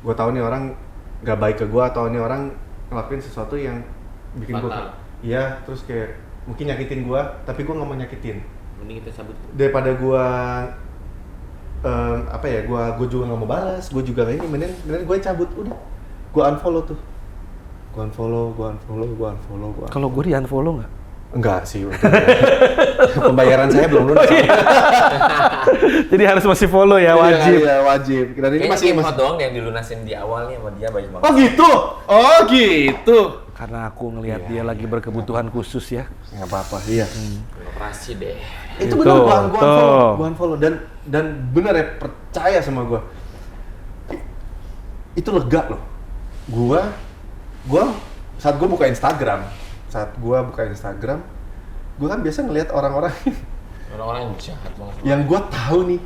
[SPEAKER 3] Gue tahu nih orang nggak baik ke gue, atau nih orang ngelakuin sesuatu yang bikin gue, iya, terus kayak mungkin nyakitin gue, tapi gue nggak mau nyakitin.
[SPEAKER 1] Mending kita cabut.
[SPEAKER 3] Daripada gue gue juga nggak mau balas, gue juga kayak ini, mending gue cabut, udah, gue unfollow tuh, gue unfollow.
[SPEAKER 2] Kalau gue di unfollow nggak?
[SPEAKER 3] Enggak sih, pembayaran saya belum lunas.
[SPEAKER 2] Jadi harus masih follow ya, wajib.
[SPEAKER 3] Iya, wajib. Dan ini
[SPEAKER 1] Kayaknya
[SPEAKER 3] masih
[SPEAKER 1] doang yang dilunasin di awalnya sama dia banyak banget.
[SPEAKER 3] Oh gitu.
[SPEAKER 2] Karena aku ngelihat dia lagi berkebutuhan khusus ya.
[SPEAKER 3] Nggak apa-apa, iya.
[SPEAKER 1] Operasi deh.
[SPEAKER 3] Itu benar, gue unfollow dan bener ya, percaya sama gue. Itu lega loh. Gue saat gue buka Instagram, gue kan biasa ngelihat orang-orang
[SPEAKER 1] yang jahat banget.
[SPEAKER 3] yang gue tahu nih,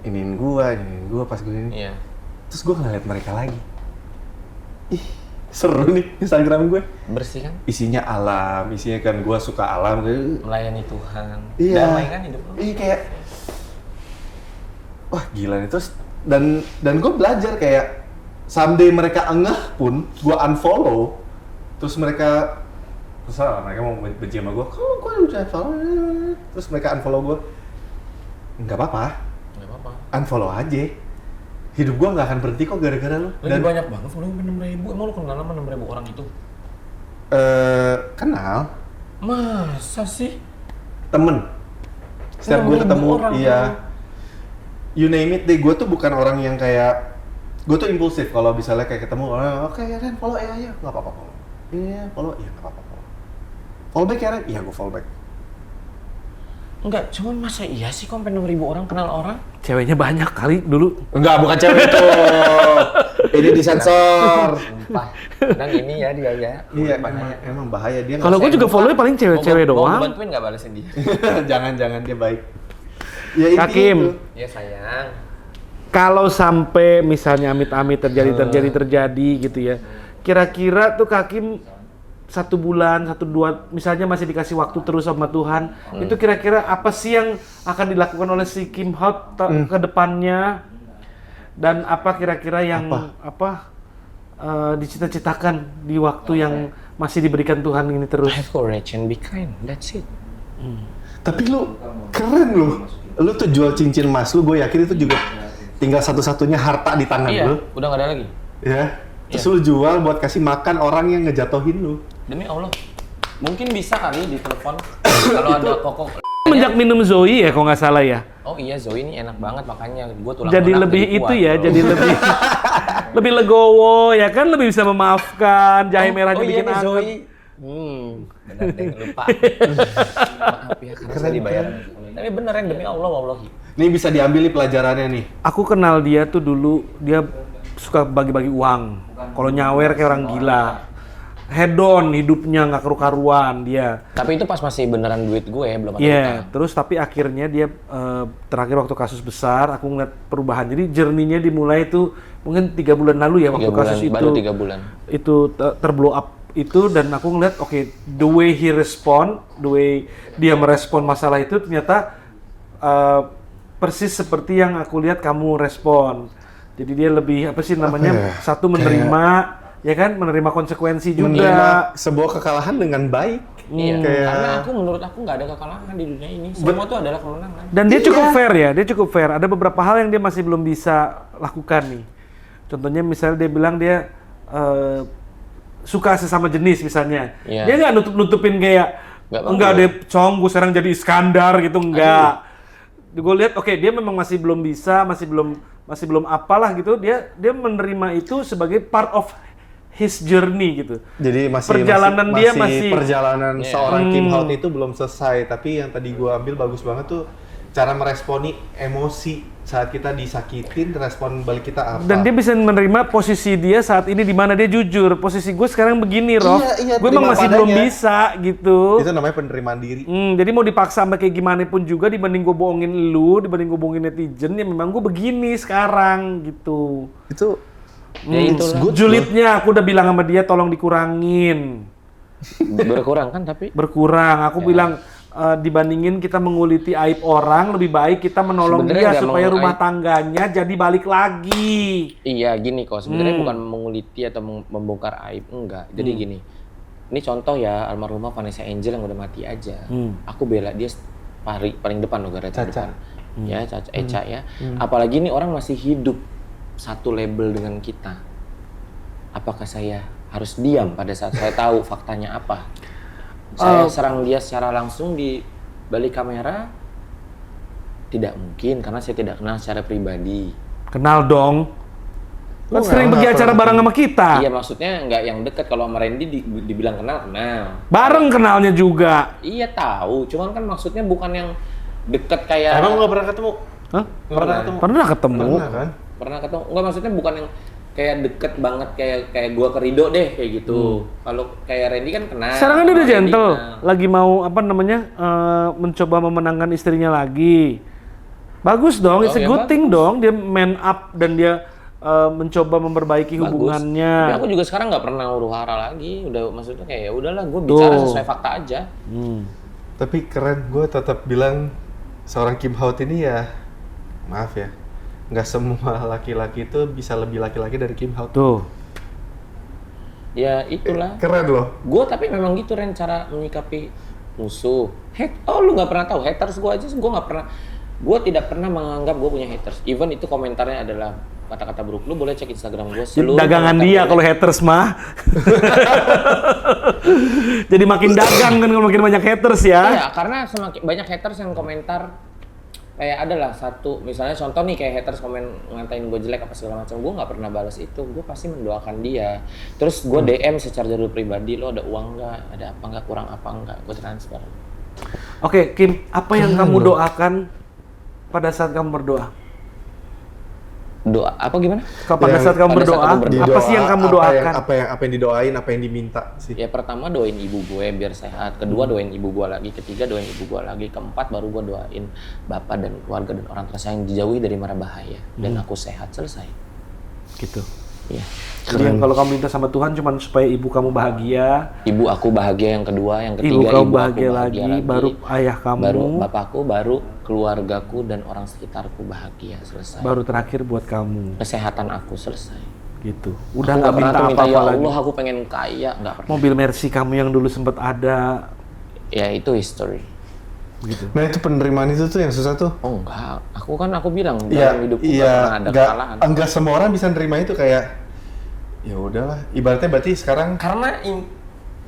[SPEAKER 3] iniin gue pas gue ini.
[SPEAKER 1] Iya.
[SPEAKER 3] Terus gue ngeliat mereka lagi. Ih, seru nih Instagram gue.
[SPEAKER 1] Bersih kan?
[SPEAKER 3] Isinya alam, isinya kan gue suka alam.
[SPEAKER 1] Melayani Tuhan.
[SPEAKER 3] Iya.
[SPEAKER 1] Damai kan hidup lo?
[SPEAKER 3] Iya, kayak wah gila nih. Terus dan gue belajar kayak someday mereka engah pun gue unfollow. Terus mereka mau benci sama gue, kok gue udah follow, terus mereka unfollow gue, nggak apa-apa, unfollow aja. Hidup gue nggak akan berhenti kok gara-gara lo.
[SPEAKER 1] Dan banyak banget follow 6.000, emang lo kenal sama 6.000 orang itu?
[SPEAKER 3] Kenal.
[SPEAKER 1] Masa sih?
[SPEAKER 3] Temen. Setiap gue ketemu, iya. You name it deh, gue tuh bukan orang yang kayak, gue tuh impulsif kalau misalnya kayak ketemu, oke ya Ren, follow ya, nggak apa-apa follow. Iya, follow, iya nggak apa-apa follow. Follow back ya Ren? Iya, gue follow back.
[SPEAKER 1] Enggak, cuman masa iya sih kok sampai 6.000 orang kenal orang?
[SPEAKER 2] Ceweknya banyak kali dulu.
[SPEAKER 3] Enggak, bukan cewek itu. Ini disensor.
[SPEAKER 1] Sumpah. Dan ini ya dia ya.
[SPEAKER 3] Iya, emang bahaya dia.
[SPEAKER 2] Kalau gue juga follow-nya paling cewek-cewek doang.
[SPEAKER 1] Mau bantuin nggak balesin dia?
[SPEAKER 3] Jangan dia baik. Ya intinya
[SPEAKER 2] Hakim.
[SPEAKER 3] itu.
[SPEAKER 1] Ya sayang.
[SPEAKER 2] Kalau sampai misalnya amit-amit terjadi gitu ya. Kira-kira tuh Hakim 1 bulan, 1-2, misalnya masih dikasih waktu terus sama Tuhan, itu kira-kira apa sih yang akan dilakukan oleh si Kim Hot ke depannya? Dan apa kira-kira yang dicita-citakan di waktu yang masih diberikan Tuhan ini terus?
[SPEAKER 1] Have courage and be kind, that's it.
[SPEAKER 3] Tapi lu keren lu. Lu tuh jual cincin emas lu, gue yakin itu juga tinggal satu-satunya harta di tangan lu.
[SPEAKER 1] Udah nggak ada lagi.
[SPEAKER 3] Ya. Terus lu jual buat kasih makan orang yang ngejatohin lu.
[SPEAKER 1] Demi Allah. Mungkin bisa kali ditelepon kalau ada koko.
[SPEAKER 2] Menjak minum Zoe ya kalau nggak salah ya.
[SPEAKER 1] Oh iya, Zoe ini enak banget makanya gue tulang
[SPEAKER 2] Jadi
[SPEAKER 1] lunak
[SPEAKER 2] lebih
[SPEAKER 1] jadi
[SPEAKER 2] itu
[SPEAKER 1] kuat,
[SPEAKER 2] ya,
[SPEAKER 1] bro.
[SPEAKER 2] jadi lebih legowo ya kan, lebih bisa memaafkan, jahe merahnya bikin
[SPEAKER 1] nih,
[SPEAKER 2] anget.
[SPEAKER 1] Zoe. Benar deh, lupa. Maaf ya, karena saya dibayar. Tapi beneran demi Allah, wallahi.
[SPEAKER 3] Nih bisa diambil nih pelajarannya nih.
[SPEAKER 2] Aku kenal dia tuh dulu, dia suka bagi-bagi uang. Kalau nyawer kayak orang gila. Hedon hidupnya nggak karu-karuan dia.
[SPEAKER 1] Tapi itu pas masih beneran duit gue, belum ada
[SPEAKER 2] Iya,
[SPEAKER 1] utang.
[SPEAKER 2] terus tapi akhirnya dia terakhir waktu kasus besar, aku ngeliat perubahan. Jadi journey-nya dimulai itu mungkin 3 bulan lalu ya, waktu kasus itu.
[SPEAKER 1] Baru 3 bulan.
[SPEAKER 2] Itu terblow up itu, dan aku ngeliat oke, the way he respond, the way dia merespon masalah itu ternyata persis seperti yang aku lihat kamu respon. Jadi dia lebih apa sih namanya?
[SPEAKER 3] Apa ya?
[SPEAKER 2] Satu menerima, ya kan? Menerima konsekuensi juga.
[SPEAKER 3] Menerima sebuah kekalahan dengan baik.
[SPEAKER 1] Iya,
[SPEAKER 3] Kayak-
[SPEAKER 1] karena menurut aku nggak ada kekalahan di dunia ini. Semua tuh adalah kemenangan.
[SPEAKER 2] Dan dia cukup fair ya, dia cukup fair. Ada beberapa hal yang dia masih belum bisa lakukan nih. Contohnya misalnya dia bilang dia suka sesama jenis misalnya.
[SPEAKER 1] Iya.
[SPEAKER 2] Dia nggak nutup-nutupin kayak
[SPEAKER 1] Nggak
[SPEAKER 2] enggak
[SPEAKER 1] apa-apa.
[SPEAKER 2] deh, Cong, gue sekarang jadi Iskandar gitu, enggak. Gue lihat oke, dia memang masih belum bisa, masih belum apalah gitu. Dia menerima itu sebagai part of his journey gitu.
[SPEAKER 3] Jadi
[SPEAKER 2] Perjalanan dia masih-
[SPEAKER 3] perjalanan
[SPEAKER 1] Iya.
[SPEAKER 3] seorang Kim Hao itu belum selesai, tapi yang tadi gua ambil bagus banget tuh cara meresponi emosi saat kita disakitin, respon balik kita apa.
[SPEAKER 2] Dan dia bisa menerima posisi dia saat ini di mana dia jujur. Posisi gue sekarang begini, Rob.
[SPEAKER 3] Iya,
[SPEAKER 2] Gue emang
[SPEAKER 3] terima
[SPEAKER 2] masih belum
[SPEAKER 3] padanya.
[SPEAKER 2] bisa gitu.
[SPEAKER 3] Itu namanya penerimaan diri.
[SPEAKER 2] Jadi mau dipaksa sampai kayak gimana pun juga dibanding gue bohongin lu, dibanding gue bohongin netizen, ya memang gue begini sekarang gitu.
[SPEAKER 3] Itu
[SPEAKER 1] Ya itulah.
[SPEAKER 3] good,
[SPEAKER 2] Julidnya aku udah bilang sama dia tolong dikurangin.
[SPEAKER 1] Berkurang kan tapi
[SPEAKER 2] Berkurang. Aku bilang dibandingin kita menguliti aib orang, lebih baik kita menolong
[SPEAKER 1] Sebenarnya
[SPEAKER 2] dia
[SPEAKER 1] nggak
[SPEAKER 2] supaya
[SPEAKER 1] mau
[SPEAKER 2] rumah
[SPEAKER 1] aib.
[SPEAKER 2] tangganya jadi balik lagi.
[SPEAKER 1] iya gini kok. Sebenarnya bukan menguliti atau membongkar aib, enggak. Jadi gini. Ini contoh ya almarhumah Vanessa Angel yang udah mati aja. Aku bela dia paling depan loh, garda
[SPEAKER 3] Caca.
[SPEAKER 1] depan. Ya, Caca, Eca ya. Apalagi ini orang masih hidup satu label dengan kita. Apakah saya harus diam pada saat saya tahu faktanya apa? Saya serang dia secara langsung di balik kamera? Tidak mungkin, karena saya tidak kenal secara pribadi.
[SPEAKER 2] Kenal dong. Kan
[SPEAKER 3] Lu
[SPEAKER 2] sering
[SPEAKER 3] nggak
[SPEAKER 2] pergi
[SPEAKER 3] kenal
[SPEAKER 2] acara
[SPEAKER 3] apa?
[SPEAKER 2] bareng sama kita.
[SPEAKER 1] Iya, maksudnya nggak yang dekat. Kalau sama Randy dibilang kenal.
[SPEAKER 2] Bareng kenalnya juga.
[SPEAKER 1] Iya tahu, cuman kan maksudnya bukan yang dekat kayak.
[SPEAKER 3] Emang nggak pernah ketemu?
[SPEAKER 2] Hah?
[SPEAKER 3] Nggak pernah ketemu?
[SPEAKER 2] Pernah ketemu.
[SPEAKER 3] Pernah kan?
[SPEAKER 1] Pernah ketemu? Enggak, maksudnya bukan yang kayak deket banget kayak gua ke Rido deh kayak gitu. Kalau kayak Randy kan kenal.
[SPEAKER 2] Sekarang kan dia udah
[SPEAKER 1] Sama Randy
[SPEAKER 2] gentle,
[SPEAKER 1] kenal.
[SPEAKER 2] lagi mau apa namanya mencoba memenangkan istrinya lagi. Bagus dong, it's a
[SPEAKER 1] ya
[SPEAKER 2] good thing dong. Dia man up dan dia mencoba memperbaiki
[SPEAKER 1] Bagus.
[SPEAKER 2] hubungannya.
[SPEAKER 1] Tapi aku juga sekarang nggak pernah huru hara lagi. Udah maksudnya kayak ya udahlah, gue bicara sesuai fakta aja.
[SPEAKER 3] Tapi keren, gue tetap bilang seorang Kim Hao ini ya, maaf ya, nggak semua laki-laki itu bisa lebih laki-laki dari Kim Hao.
[SPEAKER 2] Tuh.
[SPEAKER 1] Ya itulah.
[SPEAKER 3] Keren loh.
[SPEAKER 1] Gue tapi memang gitu Ren cara menyikapi musuh. Oh lu nggak pernah tahu haters gue aja, gue nggak pernah. Gue tidak pernah menganggap gue punya haters. Even itu komentarnya adalah kata-kata buruk. Lu boleh cek Instagram gue.
[SPEAKER 2] Dagangan dia kalau haters mah. Jadi makin dagang kan kalau makin banyak haters ya.
[SPEAKER 1] Iya, karena semakin banyak haters yang komentar kayak adalah satu, misalnya contoh nih kayak haters komen ngatain gue jelek apa segala macam, gue nggak pernah balas itu, gue pasti mendoakan dia. Terus gue DM secara jalur pribadi, lo ada uang nggak, ada apa nggak, kurang apa nggak, gue transfer.
[SPEAKER 2] Oke, Kim, apa yang kamu doakan pada saat kamu berdoa?
[SPEAKER 1] Doa apa gimana?
[SPEAKER 2] Pada
[SPEAKER 3] Yang-
[SPEAKER 2] saat kamu
[SPEAKER 1] pada saat
[SPEAKER 2] berdoa,
[SPEAKER 1] aku berdoa.
[SPEAKER 2] apa sih yang kamu doakan?
[SPEAKER 3] Apa yang didoain, apa yang diminta sih?
[SPEAKER 1] Ya pertama doain ibu gue biar sehat, kedua doain ibu gue lagi, ketiga doain ibu gue lagi, keempat baru gue doain bapak dan keluarga dan orang tersayang dijauhi dari mara bahaya dan aku sehat, selesai.
[SPEAKER 2] Gitu.
[SPEAKER 1] Iya.
[SPEAKER 2] Jadi yang kalau kamu minta sama Tuhan cuma supaya ibu kamu bahagia,
[SPEAKER 1] Ibu aku bahagia yang kedua, yang
[SPEAKER 2] ibu
[SPEAKER 1] ketiga
[SPEAKER 2] kamu
[SPEAKER 1] aku
[SPEAKER 2] bahagia lagi, baru ayah kamu,
[SPEAKER 1] baru bapakku, baru keluargaku dan orang sekitarku bahagia, selesai.
[SPEAKER 2] baru terakhir buat kamu.
[SPEAKER 1] Kesehatan aku selesai.
[SPEAKER 2] Gitu.
[SPEAKER 1] Udah
[SPEAKER 2] Udah
[SPEAKER 1] nggak
[SPEAKER 2] nggak
[SPEAKER 1] pernah
[SPEAKER 2] minta
[SPEAKER 1] tuh minta ya
[SPEAKER 2] apa-apa lagi.
[SPEAKER 1] Allah aku pengen kaya, nggak pernah.
[SPEAKER 2] Mobil Mercy kamu yang dulu sempat ada,
[SPEAKER 1] Ya itu history.
[SPEAKER 2] gitu.
[SPEAKER 3] Nah itu penerimaan itu tuh yang susah tuh.
[SPEAKER 1] Oh enggak, aku bilang
[SPEAKER 3] Iya,
[SPEAKER 1] dalam hidupku nggak pernah ada kesalahan.
[SPEAKER 3] enggak semua orang bisa nerima itu kayak ya udahlah. Ibaratnya berarti sekarang
[SPEAKER 1] Karena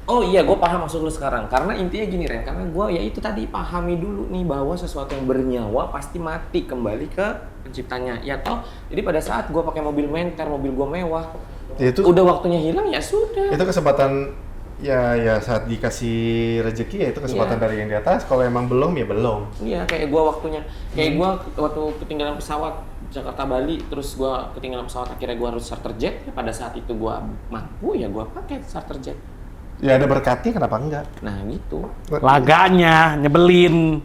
[SPEAKER 1] oh iya, gue paham maksud lu sekarang. Karena intinya gini Ren, karena gue ya itu tadi pahami dulu nih bahwa sesuatu yang bernyawa pasti mati, kembali ke penciptanya. Ya toh, jadi pada saat gue pakai mobil menter, mobil gue mewah,
[SPEAKER 3] ya itu
[SPEAKER 1] udah waktunya hilang ya sudah.
[SPEAKER 3] itu kesempatan ya saat dikasih rezeki ya itu kesempatan
[SPEAKER 1] Iya.
[SPEAKER 3] dari yang di atas. Kalau emang belum ya belum.
[SPEAKER 1] Iya, kayak gue waktunya, kayak gue waktu ketinggalan pesawat Jakarta Bali, terus gue ketinggalan pesawat akhirnya gue harus charter jet. Ya, pada saat itu gue mampu ya gue pakai charter jet.
[SPEAKER 3] Ya ada berkatnya kenapa enggak?
[SPEAKER 1] Nah gitu.
[SPEAKER 2] Laganya nyebelin.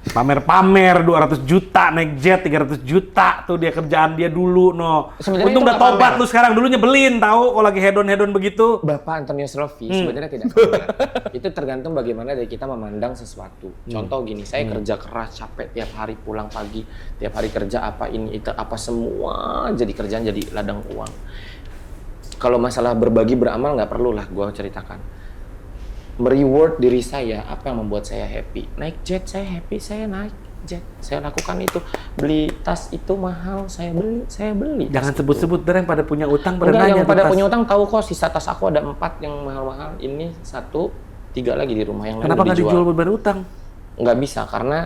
[SPEAKER 2] Pamer-pamer 200 juta naik jet 300 juta tuh dia kerjaan dia dulu
[SPEAKER 1] Sebenarnya
[SPEAKER 2] untung
[SPEAKER 1] itu
[SPEAKER 2] udah
[SPEAKER 1] nggak
[SPEAKER 2] tobat
[SPEAKER 1] pamer.
[SPEAKER 2] lu sekarang, dulu nyebelin tahu kalau lagi hedon begitu.
[SPEAKER 1] Bapak Antonius Rofi sebenarnya tidak pamer. Itu tergantung bagaimana dari kita memandang sesuatu. Contoh gini, saya kerja keras, capek tiap hari, pulang pagi, tiap hari kerja apa ini itu apa semua jadi kerjaan, jadi ladang uang. Kalau masalah berbagi beramal nggak perlu lah gue ceritakan. Mereward diri saya, apa yang membuat saya happy. Naik jet saya happy, saya naik jet. Saya lakukan itu. Beli tas itu mahal, saya beli.
[SPEAKER 2] Jangan sebut-sebut yang pada punya utang pada
[SPEAKER 1] Enggak,
[SPEAKER 2] nanya
[SPEAKER 1] yang pada
[SPEAKER 2] tuh tas.
[SPEAKER 1] punya utang tahu kok, sisa tas aku ada 4 yang mahal-mahal. Ini 1, 3 lagi di rumah, yang lain
[SPEAKER 2] Kenapa
[SPEAKER 1] udah
[SPEAKER 2] nggak dijual buat bayar utang?
[SPEAKER 1] Nggak bisa, karena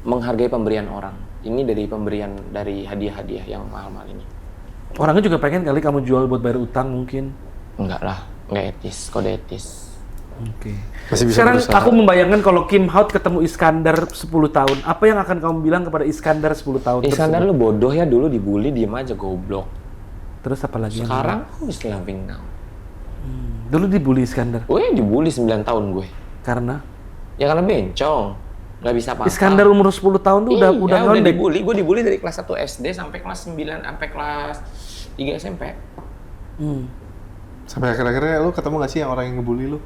[SPEAKER 1] menghargai pemberian orang. Ini dari pemberian, dari hadiah-hadiah yang mahal-mahal ini.
[SPEAKER 2] Orangnya juga pengen kali kamu jual buat bayar utang mungkin.
[SPEAKER 1] Enggak lah, nggak etis, kode etis.
[SPEAKER 2] Oke.
[SPEAKER 3] Masih bisa
[SPEAKER 2] Sekarang
[SPEAKER 3] berusaha.
[SPEAKER 2] aku membayangkan kalau Kim Haut ketemu Iskandar 10 tahun, apa yang akan kamu bilang kepada Iskandar 10 tahun
[SPEAKER 1] Iskandar
[SPEAKER 2] tersebut?
[SPEAKER 1] lu bodoh ya, dulu dibully, diem aja goblok.
[SPEAKER 2] Terus apa lagi? yang-
[SPEAKER 1] Sekarang who's loving now?
[SPEAKER 2] Dulu dibully Iskandar.
[SPEAKER 1] Gue dibully 9 tahun gue.
[SPEAKER 2] Karena
[SPEAKER 1] Ya karena bencong. Nggak bisa apa-apa.
[SPEAKER 2] Iskandar umur 10 tahun tuh udah
[SPEAKER 1] udah
[SPEAKER 2] ngondek.
[SPEAKER 1] dibully. Gue dibully dari kelas 1 SD sampai kelas 9, sampai kelas 3 SMP.
[SPEAKER 2] Hmm.
[SPEAKER 3] Sampai akhir-akhirnya lu ketemu gak sih yang orang yang ngebully lu?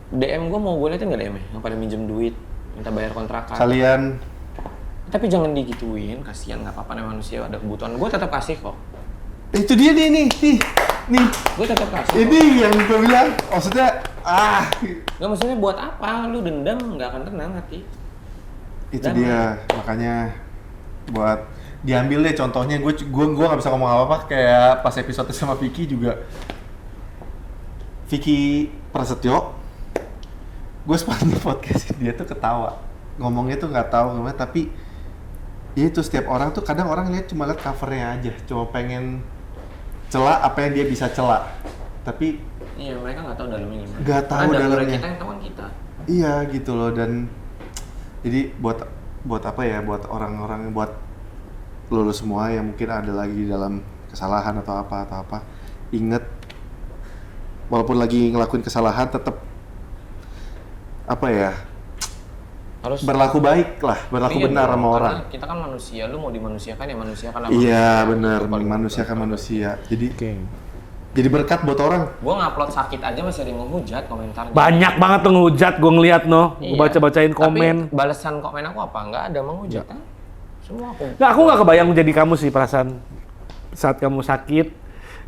[SPEAKER 1] DM gue mau gue liatin nggak DM-nya? Yang pada minjem duit, minta bayar kontrakan.
[SPEAKER 3] Kalian
[SPEAKER 1] Tapi jangan digituin, kasihan, nggak apa-apa, namanya manusia ada kebutuhan. Gue tetap kasih kok.
[SPEAKER 3] itu dia nih.
[SPEAKER 1] Gue tetap kasih.
[SPEAKER 3] Ini yang gue bilang, maksudnya
[SPEAKER 1] Nggak, maksudnya buat apa? Lu dendam nggak akan tenang hati.
[SPEAKER 3] itu
[SPEAKER 1] Damai.
[SPEAKER 3] dia, makanya buat diambil deh contohnya. Gue nggak bisa ngomong apa-apa, kayak pas episode sama Vicky juga. Vicky Prasetyo, gue sepanjang podcast dia tuh ketawa, ngomongnya tuh nggak tahu gimana, tapi ya itu setiap orang tuh kadang orang lihat cuma lihat covernya aja, cuma pengen cela apa yang dia bisa cela, tapi
[SPEAKER 1] Iya, mereka nggak tahu dalamnya gimana.
[SPEAKER 3] Nggak tahu
[SPEAKER 1] Karena dalam
[SPEAKER 3] dalamnya.
[SPEAKER 1] kita yang tahu kan kita.
[SPEAKER 3] iya gitu loh. Dan jadi buat apa ya, buat orang-orang, buat lo semua yang mungkin ada lagi dalam kesalahan atau apa, inget walaupun lagi ngelakuin kesalahan tetap apa ya,
[SPEAKER 1] Harus
[SPEAKER 3] berlaku baik lah, berlaku
[SPEAKER 1] Iya
[SPEAKER 3] benar
[SPEAKER 1] dong,
[SPEAKER 3] sama
[SPEAKER 1] karena
[SPEAKER 3] orang.
[SPEAKER 1] Kita kan manusia, lu mau dimanusiakan ya manusiakan lah.
[SPEAKER 3] Iya benar,
[SPEAKER 1] Itu paling
[SPEAKER 3] manusia kan
[SPEAKER 1] benar.
[SPEAKER 3] manusia. Jadi
[SPEAKER 2] Oke.
[SPEAKER 3] jadi berkat buat orang.
[SPEAKER 1] Gua ngupload sakit aja masih ada yang menghujat komentarnya.
[SPEAKER 2] Banyak banget tuh ngehujat, gue ngeliat gue
[SPEAKER 1] Iya.
[SPEAKER 2] baca-bacain komen.
[SPEAKER 1] Tapi balasan komen aku apa? Nggak ada menghujat. Kan? Semua aku.
[SPEAKER 2] Nggak, aku nggak kebayang jadi kamu sih perasaan saat kamu sakit,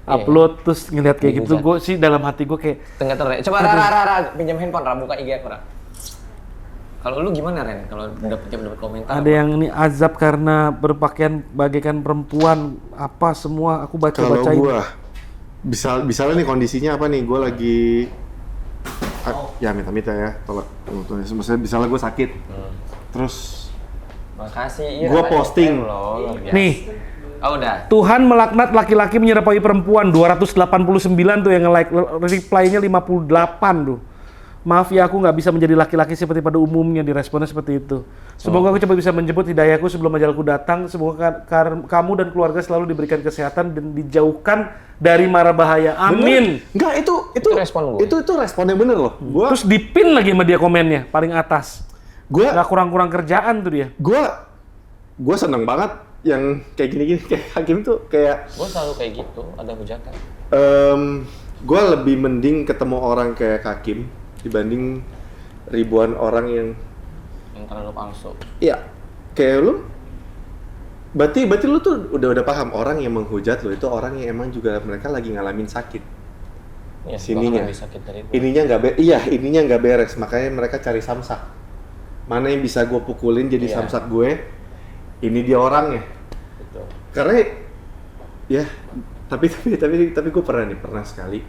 [SPEAKER 2] upload terus ngeliat kayak gitu,
[SPEAKER 1] Dihujat.
[SPEAKER 2] gue sih dalam hati gue kayak
[SPEAKER 1] Tengah terus. Coba Ra, pinjam handphone Ra, buka IG aku Ra. Kalau lu gimana Ren? Kalau dapat komentar?
[SPEAKER 2] ada yang ini azab karena berpakaian bagaikan perempuan apa semua aku
[SPEAKER 3] Kalau
[SPEAKER 2] baca-bacain.
[SPEAKER 3] gua misalnya nih kondisinya apa nih, gua lagi ya minta ya tolak. Maksudnya misalnya gua sakit, terus
[SPEAKER 1] Makasih. Iya,
[SPEAKER 3] Gua
[SPEAKER 1] Ra,
[SPEAKER 3] posting.
[SPEAKER 1] loh, luar biasa.
[SPEAKER 2] Nih,
[SPEAKER 1] Oh udah.
[SPEAKER 2] Tuhan melaknat laki-laki menyerupai perempuan 289 tuh yang nge-like, reply-nya 58 tuh. Maaf ya, aku nggak bisa menjadi laki-laki seperti pada umumnya, diresponnya seperti itu. Semoga aku cepat bisa menjemput hidayahku sebelum ajalku datang. Semoga kamu dan keluarga selalu diberikan kesehatan dan dijauhkan dari mara bahaya. Amin.
[SPEAKER 3] Enggak, itu
[SPEAKER 1] respon gua.
[SPEAKER 3] Itu responnya bener loh. Gua
[SPEAKER 2] Terus dipin lagi sama dia komennya paling atas.
[SPEAKER 3] gua
[SPEAKER 2] Nggak kurang-kurang kerjaan tuh dia.
[SPEAKER 3] gua seneng banget yang kayak gini-gini, kayak Hakim tuh kayak
[SPEAKER 1] Gue selalu kayak gitu, ada hujatan.
[SPEAKER 3] gua lebih mending ketemu orang kayak Hakim dibanding ribuan orang yang
[SPEAKER 1] Yang terlalu palsu.
[SPEAKER 3] iya kayak lu. Berarti lu tuh udah paham orang yang menghujat lu itu orang yang emang juga mereka lagi ngalamin sakit.
[SPEAKER 1] Iya,
[SPEAKER 3] Sininya.
[SPEAKER 1] bahkan lebih sakit dari itu.
[SPEAKER 3] Ininya nggak beres, makanya mereka cari samsak. Mana yang bisa gue pukulin jadi
[SPEAKER 1] Iya.
[SPEAKER 3] samsak gue? Ini dia orangnya.
[SPEAKER 1] Betul.
[SPEAKER 3] Karena ya, tapi gue pernah sekali.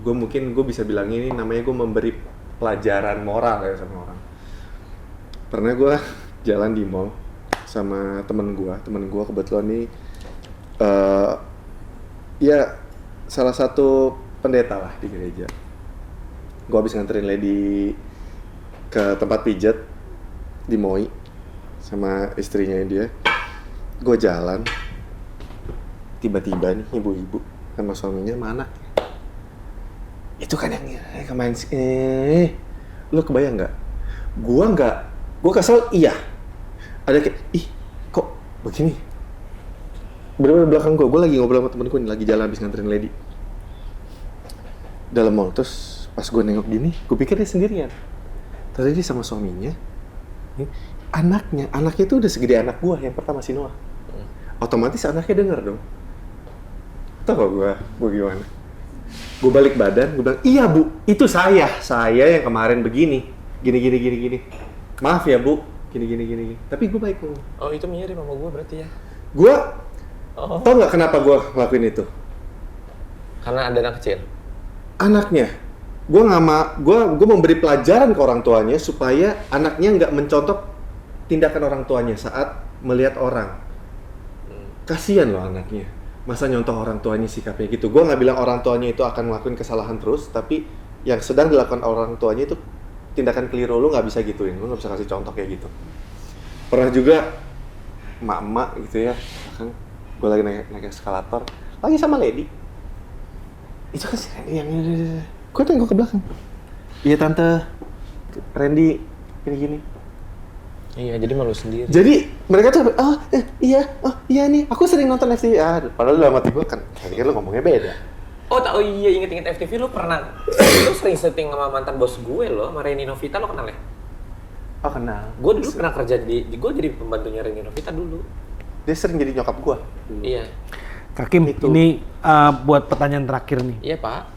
[SPEAKER 3] Gue bisa bilang ini namanya gue memberi pelajaran moral ya sama orang. Pernah gue jalan di mall sama temen gue kebetulan nih ya salah satu pendeta lah di gereja. Gue habis nganterin lady ke tempat pijat di Moi sama istrinya dia. Gue jalan, tiba-tiba nih ibu-ibu sama suaminya mana? Itu kan yang kemarin lu kebayang nggak? Gua Gue kesel, iya. Ada kayak, ih kok begini? Bener-bener belakang gue lagi ngobrol sama temen gue nih, lagi jalan habis nganterin lady dalam mall. Terus pas gue nengok gini, gue pikir dia sendirian. Terus dia sama suaminya, anaknya tuh udah segede anak gue yang pertama si Noah. Otomatis anaknya denger dong. Tau gak gue gimana? Gue balik badan, gue bilang, iya bu, itu saya yang kemarin begini, gini. Maaf ya bu, gini. Tapi gue baik ngomong.
[SPEAKER 1] Oh itu mirip sama gue berarti ya?
[SPEAKER 3] Gue, tau nggak kenapa gue ngelakuin itu?
[SPEAKER 1] Karena ada anak kecil?
[SPEAKER 3] Anaknya, gue memberi pelajaran ke orang tuanya supaya anaknya nggak mencontoh tindakan orang tuanya saat melihat orang. Kasian loh anaknya, masa nyontoh orang tuanya sikapnya gitu. Gue nggak bilang orang tuanya itu akan ngelakuin kesalahan terus, tapi yang sedang dilakukan orang tuanya itu tindakan keliru. Lu nggak bisa gituin, lu nggak bisa kasih contoh kayak gitu. Pernah juga emak-emak gitu ya, kan gue lagi naik eskalator, lagi sama lady. Itu kan si Randy yang gue tengok ke belakang. Iya tante, Randy gini.
[SPEAKER 1] Iya, jadi malu sendiri.
[SPEAKER 3] Jadi mereka tuh, iya nih, aku sering nonton FTV. Padahal dalam hati gue kan, tadi kan lu ngomongnya beda.
[SPEAKER 1] Iya, inget FTV lu lu sering syuting sama mantan bos gue loh, sama Reni Novita, lo kenal ya?
[SPEAKER 3] Oh kenal.
[SPEAKER 1] Gue dulu pernah kerja gue jadi pembantunya Reni Novita dulu.
[SPEAKER 3] Dia sering jadi nyokap gue.
[SPEAKER 1] Iya.
[SPEAKER 2] Kak Kim,
[SPEAKER 3] Itu.
[SPEAKER 2] ini buat pertanyaan terakhir nih.
[SPEAKER 1] Iya pak.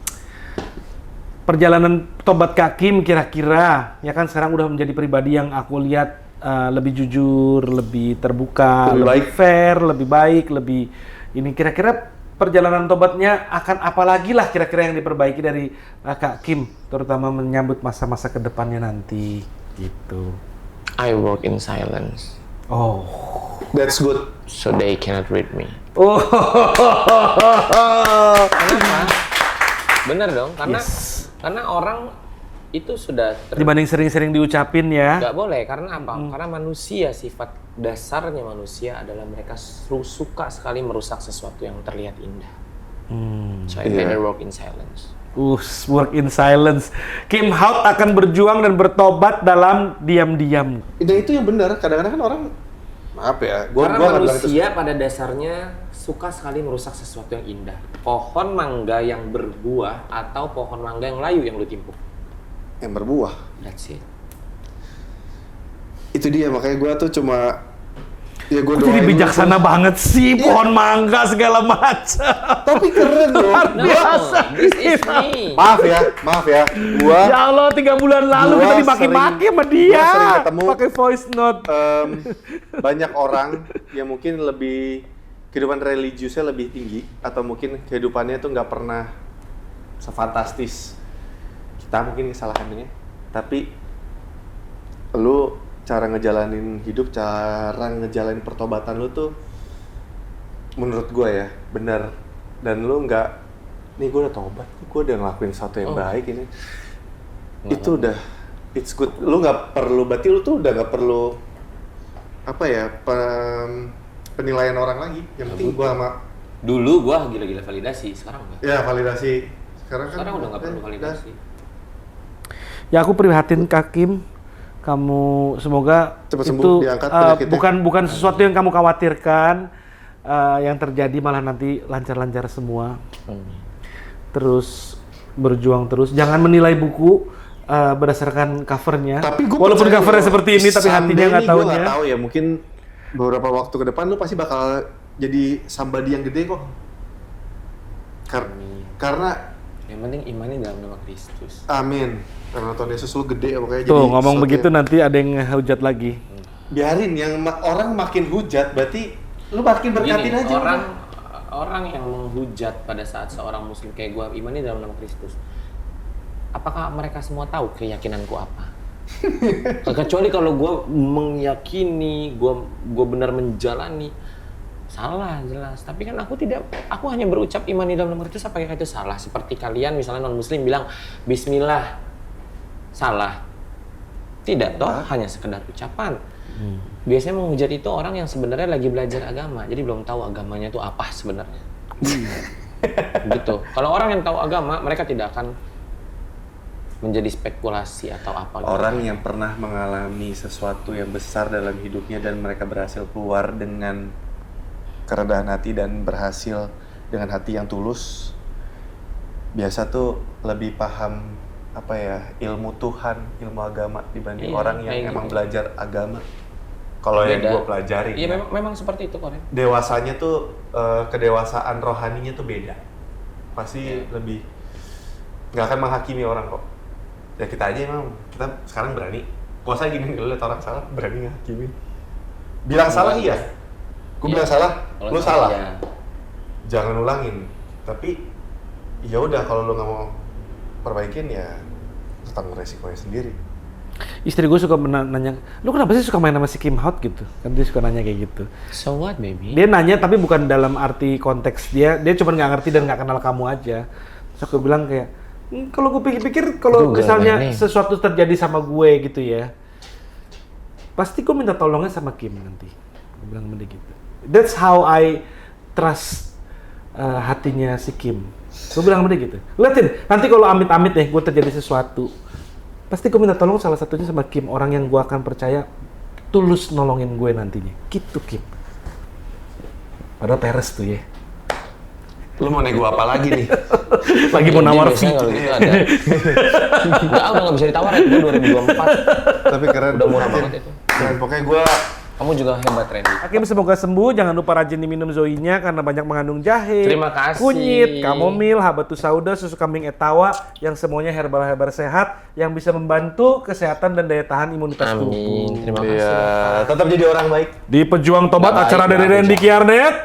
[SPEAKER 2] Perjalanan tobat Kak Kim kira-kira, ya kan sekarang udah menjadi pribadi yang aku lihat lebih jujur, lebih terbuka,
[SPEAKER 3] Lebih
[SPEAKER 2] lebih
[SPEAKER 3] baik.
[SPEAKER 2] fair, lebih baik, lebih ini. Kira-kira perjalanan tobatnya akan apa lagi lah kira-kira yang diperbaiki dari Kak Kim, terutama menyambut masa-masa kedepannya nanti, gitu.
[SPEAKER 1] I work in silence,
[SPEAKER 2] Oh.
[SPEAKER 3] That's good.
[SPEAKER 1] so they cannot read me.
[SPEAKER 2] Oh.
[SPEAKER 1] Kenapa? Bener dong, karena
[SPEAKER 2] Yes.
[SPEAKER 1] karena orang itu sudah
[SPEAKER 2] Dibanding sering-sering diucapin ya.
[SPEAKER 1] nggak boleh. Karena apa? Karena manusia, sifat dasarnya manusia adalah mereka suka sekali merusak sesuatu yang terlihat indah. So I better work in silence.
[SPEAKER 2] Work in silence. Kim Haut akan berjuang dan bertobat dalam diam-diam.
[SPEAKER 3] Dan itu yang benar. Kadang-kadang kan orang, maaf ya,
[SPEAKER 1] Karena
[SPEAKER 3] gua nggak bilang itu.
[SPEAKER 1] manusia pada dasarnya suka sekali merusak sesuatu yang indah. Pohon mangga yang berbuah atau pohon mangga yang layu yang lu timpuk.
[SPEAKER 3] Yang berbuah.
[SPEAKER 1] That's it.
[SPEAKER 3] Itu dia, makanya gue tuh cuma, ya gue
[SPEAKER 2] Kok jadi bijaksana banget sih, pohon mangga segala macam.
[SPEAKER 3] Tapi keren loh.
[SPEAKER 1] No, this is me.
[SPEAKER 3] Maaf ya, gue
[SPEAKER 2] Ya Allah, 3 bulan lalu
[SPEAKER 3] Gua
[SPEAKER 2] kita dimaki-maki sama dia.
[SPEAKER 3] gua sering ketemu,
[SPEAKER 2] Pakai voice note.
[SPEAKER 3] banyak orang yang mungkin lebih kehidupan religiusnya lebih tinggi, atau mungkin kehidupannya tuh nggak pernah sefantastis kita mungkin kesalahannya, tapi lu cara ngejalanin hidup, cara ngejalanin pertobatan lu tuh menurut gue ya benar. Dan lu nggak, nih gue udah tobat, gue udah ngelakuin sesuatu yang baik ini, itu udah it's good. Lu nggak perlu, berarti lu tuh udah nggak perlu apa ya, penilaian orang lagi. Yang penting gue sama
[SPEAKER 1] Dulu gua gila-gila validasi, sekarang enggak.
[SPEAKER 3] ya validasi. Sekarang kan
[SPEAKER 1] Sekarang udah nggak perlu validasi.
[SPEAKER 2] Ya aku prihatin Kak Kim. Kamu semoga
[SPEAKER 3] Cepat sembuh,
[SPEAKER 2] itu
[SPEAKER 3] diangkat penyakitnya.
[SPEAKER 2] bukan sesuatu yang kamu khawatirkan, yang terjadi malah nanti lancar-lancar semua. Terus berjuang terus. Jangan menilai buku berdasarkan covernya.
[SPEAKER 3] Tapi gua
[SPEAKER 2] Walaupun
[SPEAKER 3] percaya
[SPEAKER 2] covernya
[SPEAKER 3] loh,
[SPEAKER 2] seperti ini, tapi
[SPEAKER 3] someday
[SPEAKER 2] hatinya nggak
[SPEAKER 3] nih gua
[SPEAKER 2] tahunya.
[SPEAKER 3] tahu ya, mungkin beberapa waktu ke depan lu pasti bakal jadi somebody yang gede kok. Karena
[SPEAKER 1] Yang penting imannya dalam nama Kristus.
[SPEAKER 3] amin. Karena Tuhan Yesus lu gede pokoknya.
[SPEAKER 2] Tuh
[SPEAKER 3] jadi
[SPEAKER 2] ngomong
[SPEAKER 3] sesuatu
[SPEAKER 2] begitu
[SPEAKER 3] yang-
[SPEAKER 2] nanti ada yang hujat lagi.
[SPEAKER 3] biarin yang orang makin hujat, berarti lu makin berkatin
[SPEAKER 1] Gini,
[SPEAKER 3] aja.
[SPEAKER 1] orang yang menghujat pada saat seorang muslim kayak gua imannya dalam nama Kristus. Apakah mereka semua tahu keyakinanku apa? Kecuali kalau gua meyakini, gua benar menjalani, salah jelas. Tapi kan aku hanya berucap iman di dalam nama Kristus, apakah itu salah? Seperti kalian misalnya non muslim bilang bismillah, salah? Tidak toh, hanya sekedar ucapan. Biasanya menghujat itu orang yang sebenarnya lagi belajar agama, jadi belum tahu agamanya itu apa sebenarnya. Gitu. Kalau orang yang tahu agama, mereka tidak akan menjadi spekulasi atau apa gitu.
[SPEAKER 3] Orang yang pernah mengalami sesuatu yang besar dalam hidupnya dan mereka berhasil keluar dengan kerendahan hati dan berhasil dengan hati yang tulus, biasa tuh lebih paham apa ya, ilmu Tuhan, ilmu agama dibanding
[SPEAKER 1] Iya,
[SPEAKER 3] orang yang
[SPEAKER 1] kayak
[SPEAKER 3] emang
[SPEAKER 1] gitu.
[SPEAKER 3] belajar agama. Kalau yang
[SPEAKER 1] Beda.
[SPEAKER 3] gue pelajari,
[SPEAKER 1] Iya memang seperti itu Koren.
[SPEAKER 3] dewasanya tuh kedewasaan rohaninya tuh beda. Pasti lebih nggak akan menghakimi orang kok. Ya kita aja emang, kita sekarang berani. Kalau saya gini ngeliat orang salah, berani ngehakimin. Bilang salah iya. Gue bilang salah,
[SPEAKER 1] Kalau
[SPEAKER 3] lu salah.
[SPEAKER 1] iya.
[SPEAKER 3] Jangan ulangin. Tapi ya udah kalau lu nggak mau perbaikin ya tanggung resikonya sendiri.
[SPEAKER 2] Istri gue suka nanya, lu kenapa sih suka main sama si Kim Hot gitu? Kan dia suka nanya kayak gitu.
[SPEAKER 1] So what baby?
[SPEAKER 2] Dia nanya tapi bukan dalam arti konteks dia cuma nggak ngerti dan nggak kenal kamu aja. Terus aku bilang kayak, kalau gue pikir-pikir kalau
[SPEAKER 1] Juga,
[SPEAKER 2] misalnya
[SPEAKER 1] Nih.
[SPEAKER 2] sesuatu terjadi sama gue gitu ya, pasti gue minta tolongnya sama Kim nanti. Gue bilang sama dia gitu. That's how I trust hatinya si Kim. Gue bilang sama dia gitu. Liatin, nanti kalau amit-amit gue terjadi sesuatu, pasti gue minta tolong salah satunya sama Kim, orang yang gue akan percaya tulus nolongin gue nantinya. Gitu Kim. Padahal peres tuh ya.
[SPEAKER 3] Lu mau nego apa lagi nih?
[SPEAKER 2] Lagi mau nawar fee.
[SPEAKER 1] Kalau gitu ada. Udah nggak bisa ditawar ya, gue 2024.
[SPEAKER 3] Tapi keren.
[SPEAKER 1] Udah murah banget itu.
[SPEAKER 3] Keren, pokoknya gue
[SPEAKER 1] Kamu juga hebat Randy.
[SPEAKER 2] Hakim semoga sembuh, jangan lupa rajin diminum Zoe-nya karena banyak mengandung jahe,
[SPEAKER 1] Terima kasih.
[SPEAKER 2] kunyit, kamomil, habatus sauda, susu kambing etawa yang semuanya herbal-herbal sehat yang bisa membantu kesehatan dan daya tahan imunitas tubuh.
[SPEAKER 1] Amin. Terima kasih.
[SPEAKER 3] ya, tetap jadi orang baik.
[SPEAKER 2] Di Pejuang Tobat,
[SPEAKER 1] Baik,
[SPEAKER 2] acara dari
[SPEAKER 1] baik,
[SPEAKER 2] Randy
[SPEAKER 1] baik.
[SPEAKER 2] Kiarnet,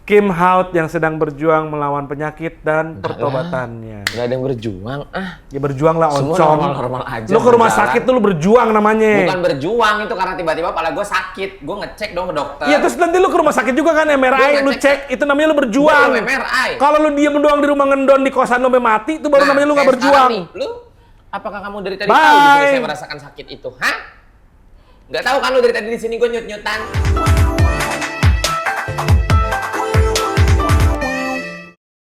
[SPEAKER 2] Kim Haut yang sedang berjuang melawan penyakit dan pertobatannya.
[SPEAKER 1] Gak ada yang berjuang.
[SPEAKER 2] Ya berjuang lah
[SPEAKER 1] Semua
[SPEAKER 2] oncom.
[SPEAKER 1] normal-normal aja,
[SPEAKER 2] Lu ke rumah
[SPEAKER 1] berjalan.
[SPEAKER 2] sakit tuh lu berjuang namanya.
[SPEAKER 1] Bukan berjuang itu karena tiba-tiba kepala gue sakit. Gue ngecek dong ke dokter.
[SPEAKER 2] Iya terus nanti lu ke rumah sakit juga kan MRI
[SPEAKER 1] Gua
[SPEAKER 2] lu
[SPEAKER 1] ngecek.
[SPEAKER 2] cek itu namanya lu berjuang.
[SPEAKER 1] Belum MRI.
[SPEAKER 2] Kalau lu diem doang di rumah ngendon di kosan lu sampai mati itu baru namanya lu nggak
[SPEAKER 1] kayak sekarang
[SPEAKER 2] berjuang.
[SPEAKER 1] nih, lu apakah kamu dari tadi
[SPEAKER 2] Bye.
[SPEAKER 1] tahu di sini saya merasakan sakit itu? Hah? Nggak tahu kan lu dari tadi di sini gue nyut-nyutan?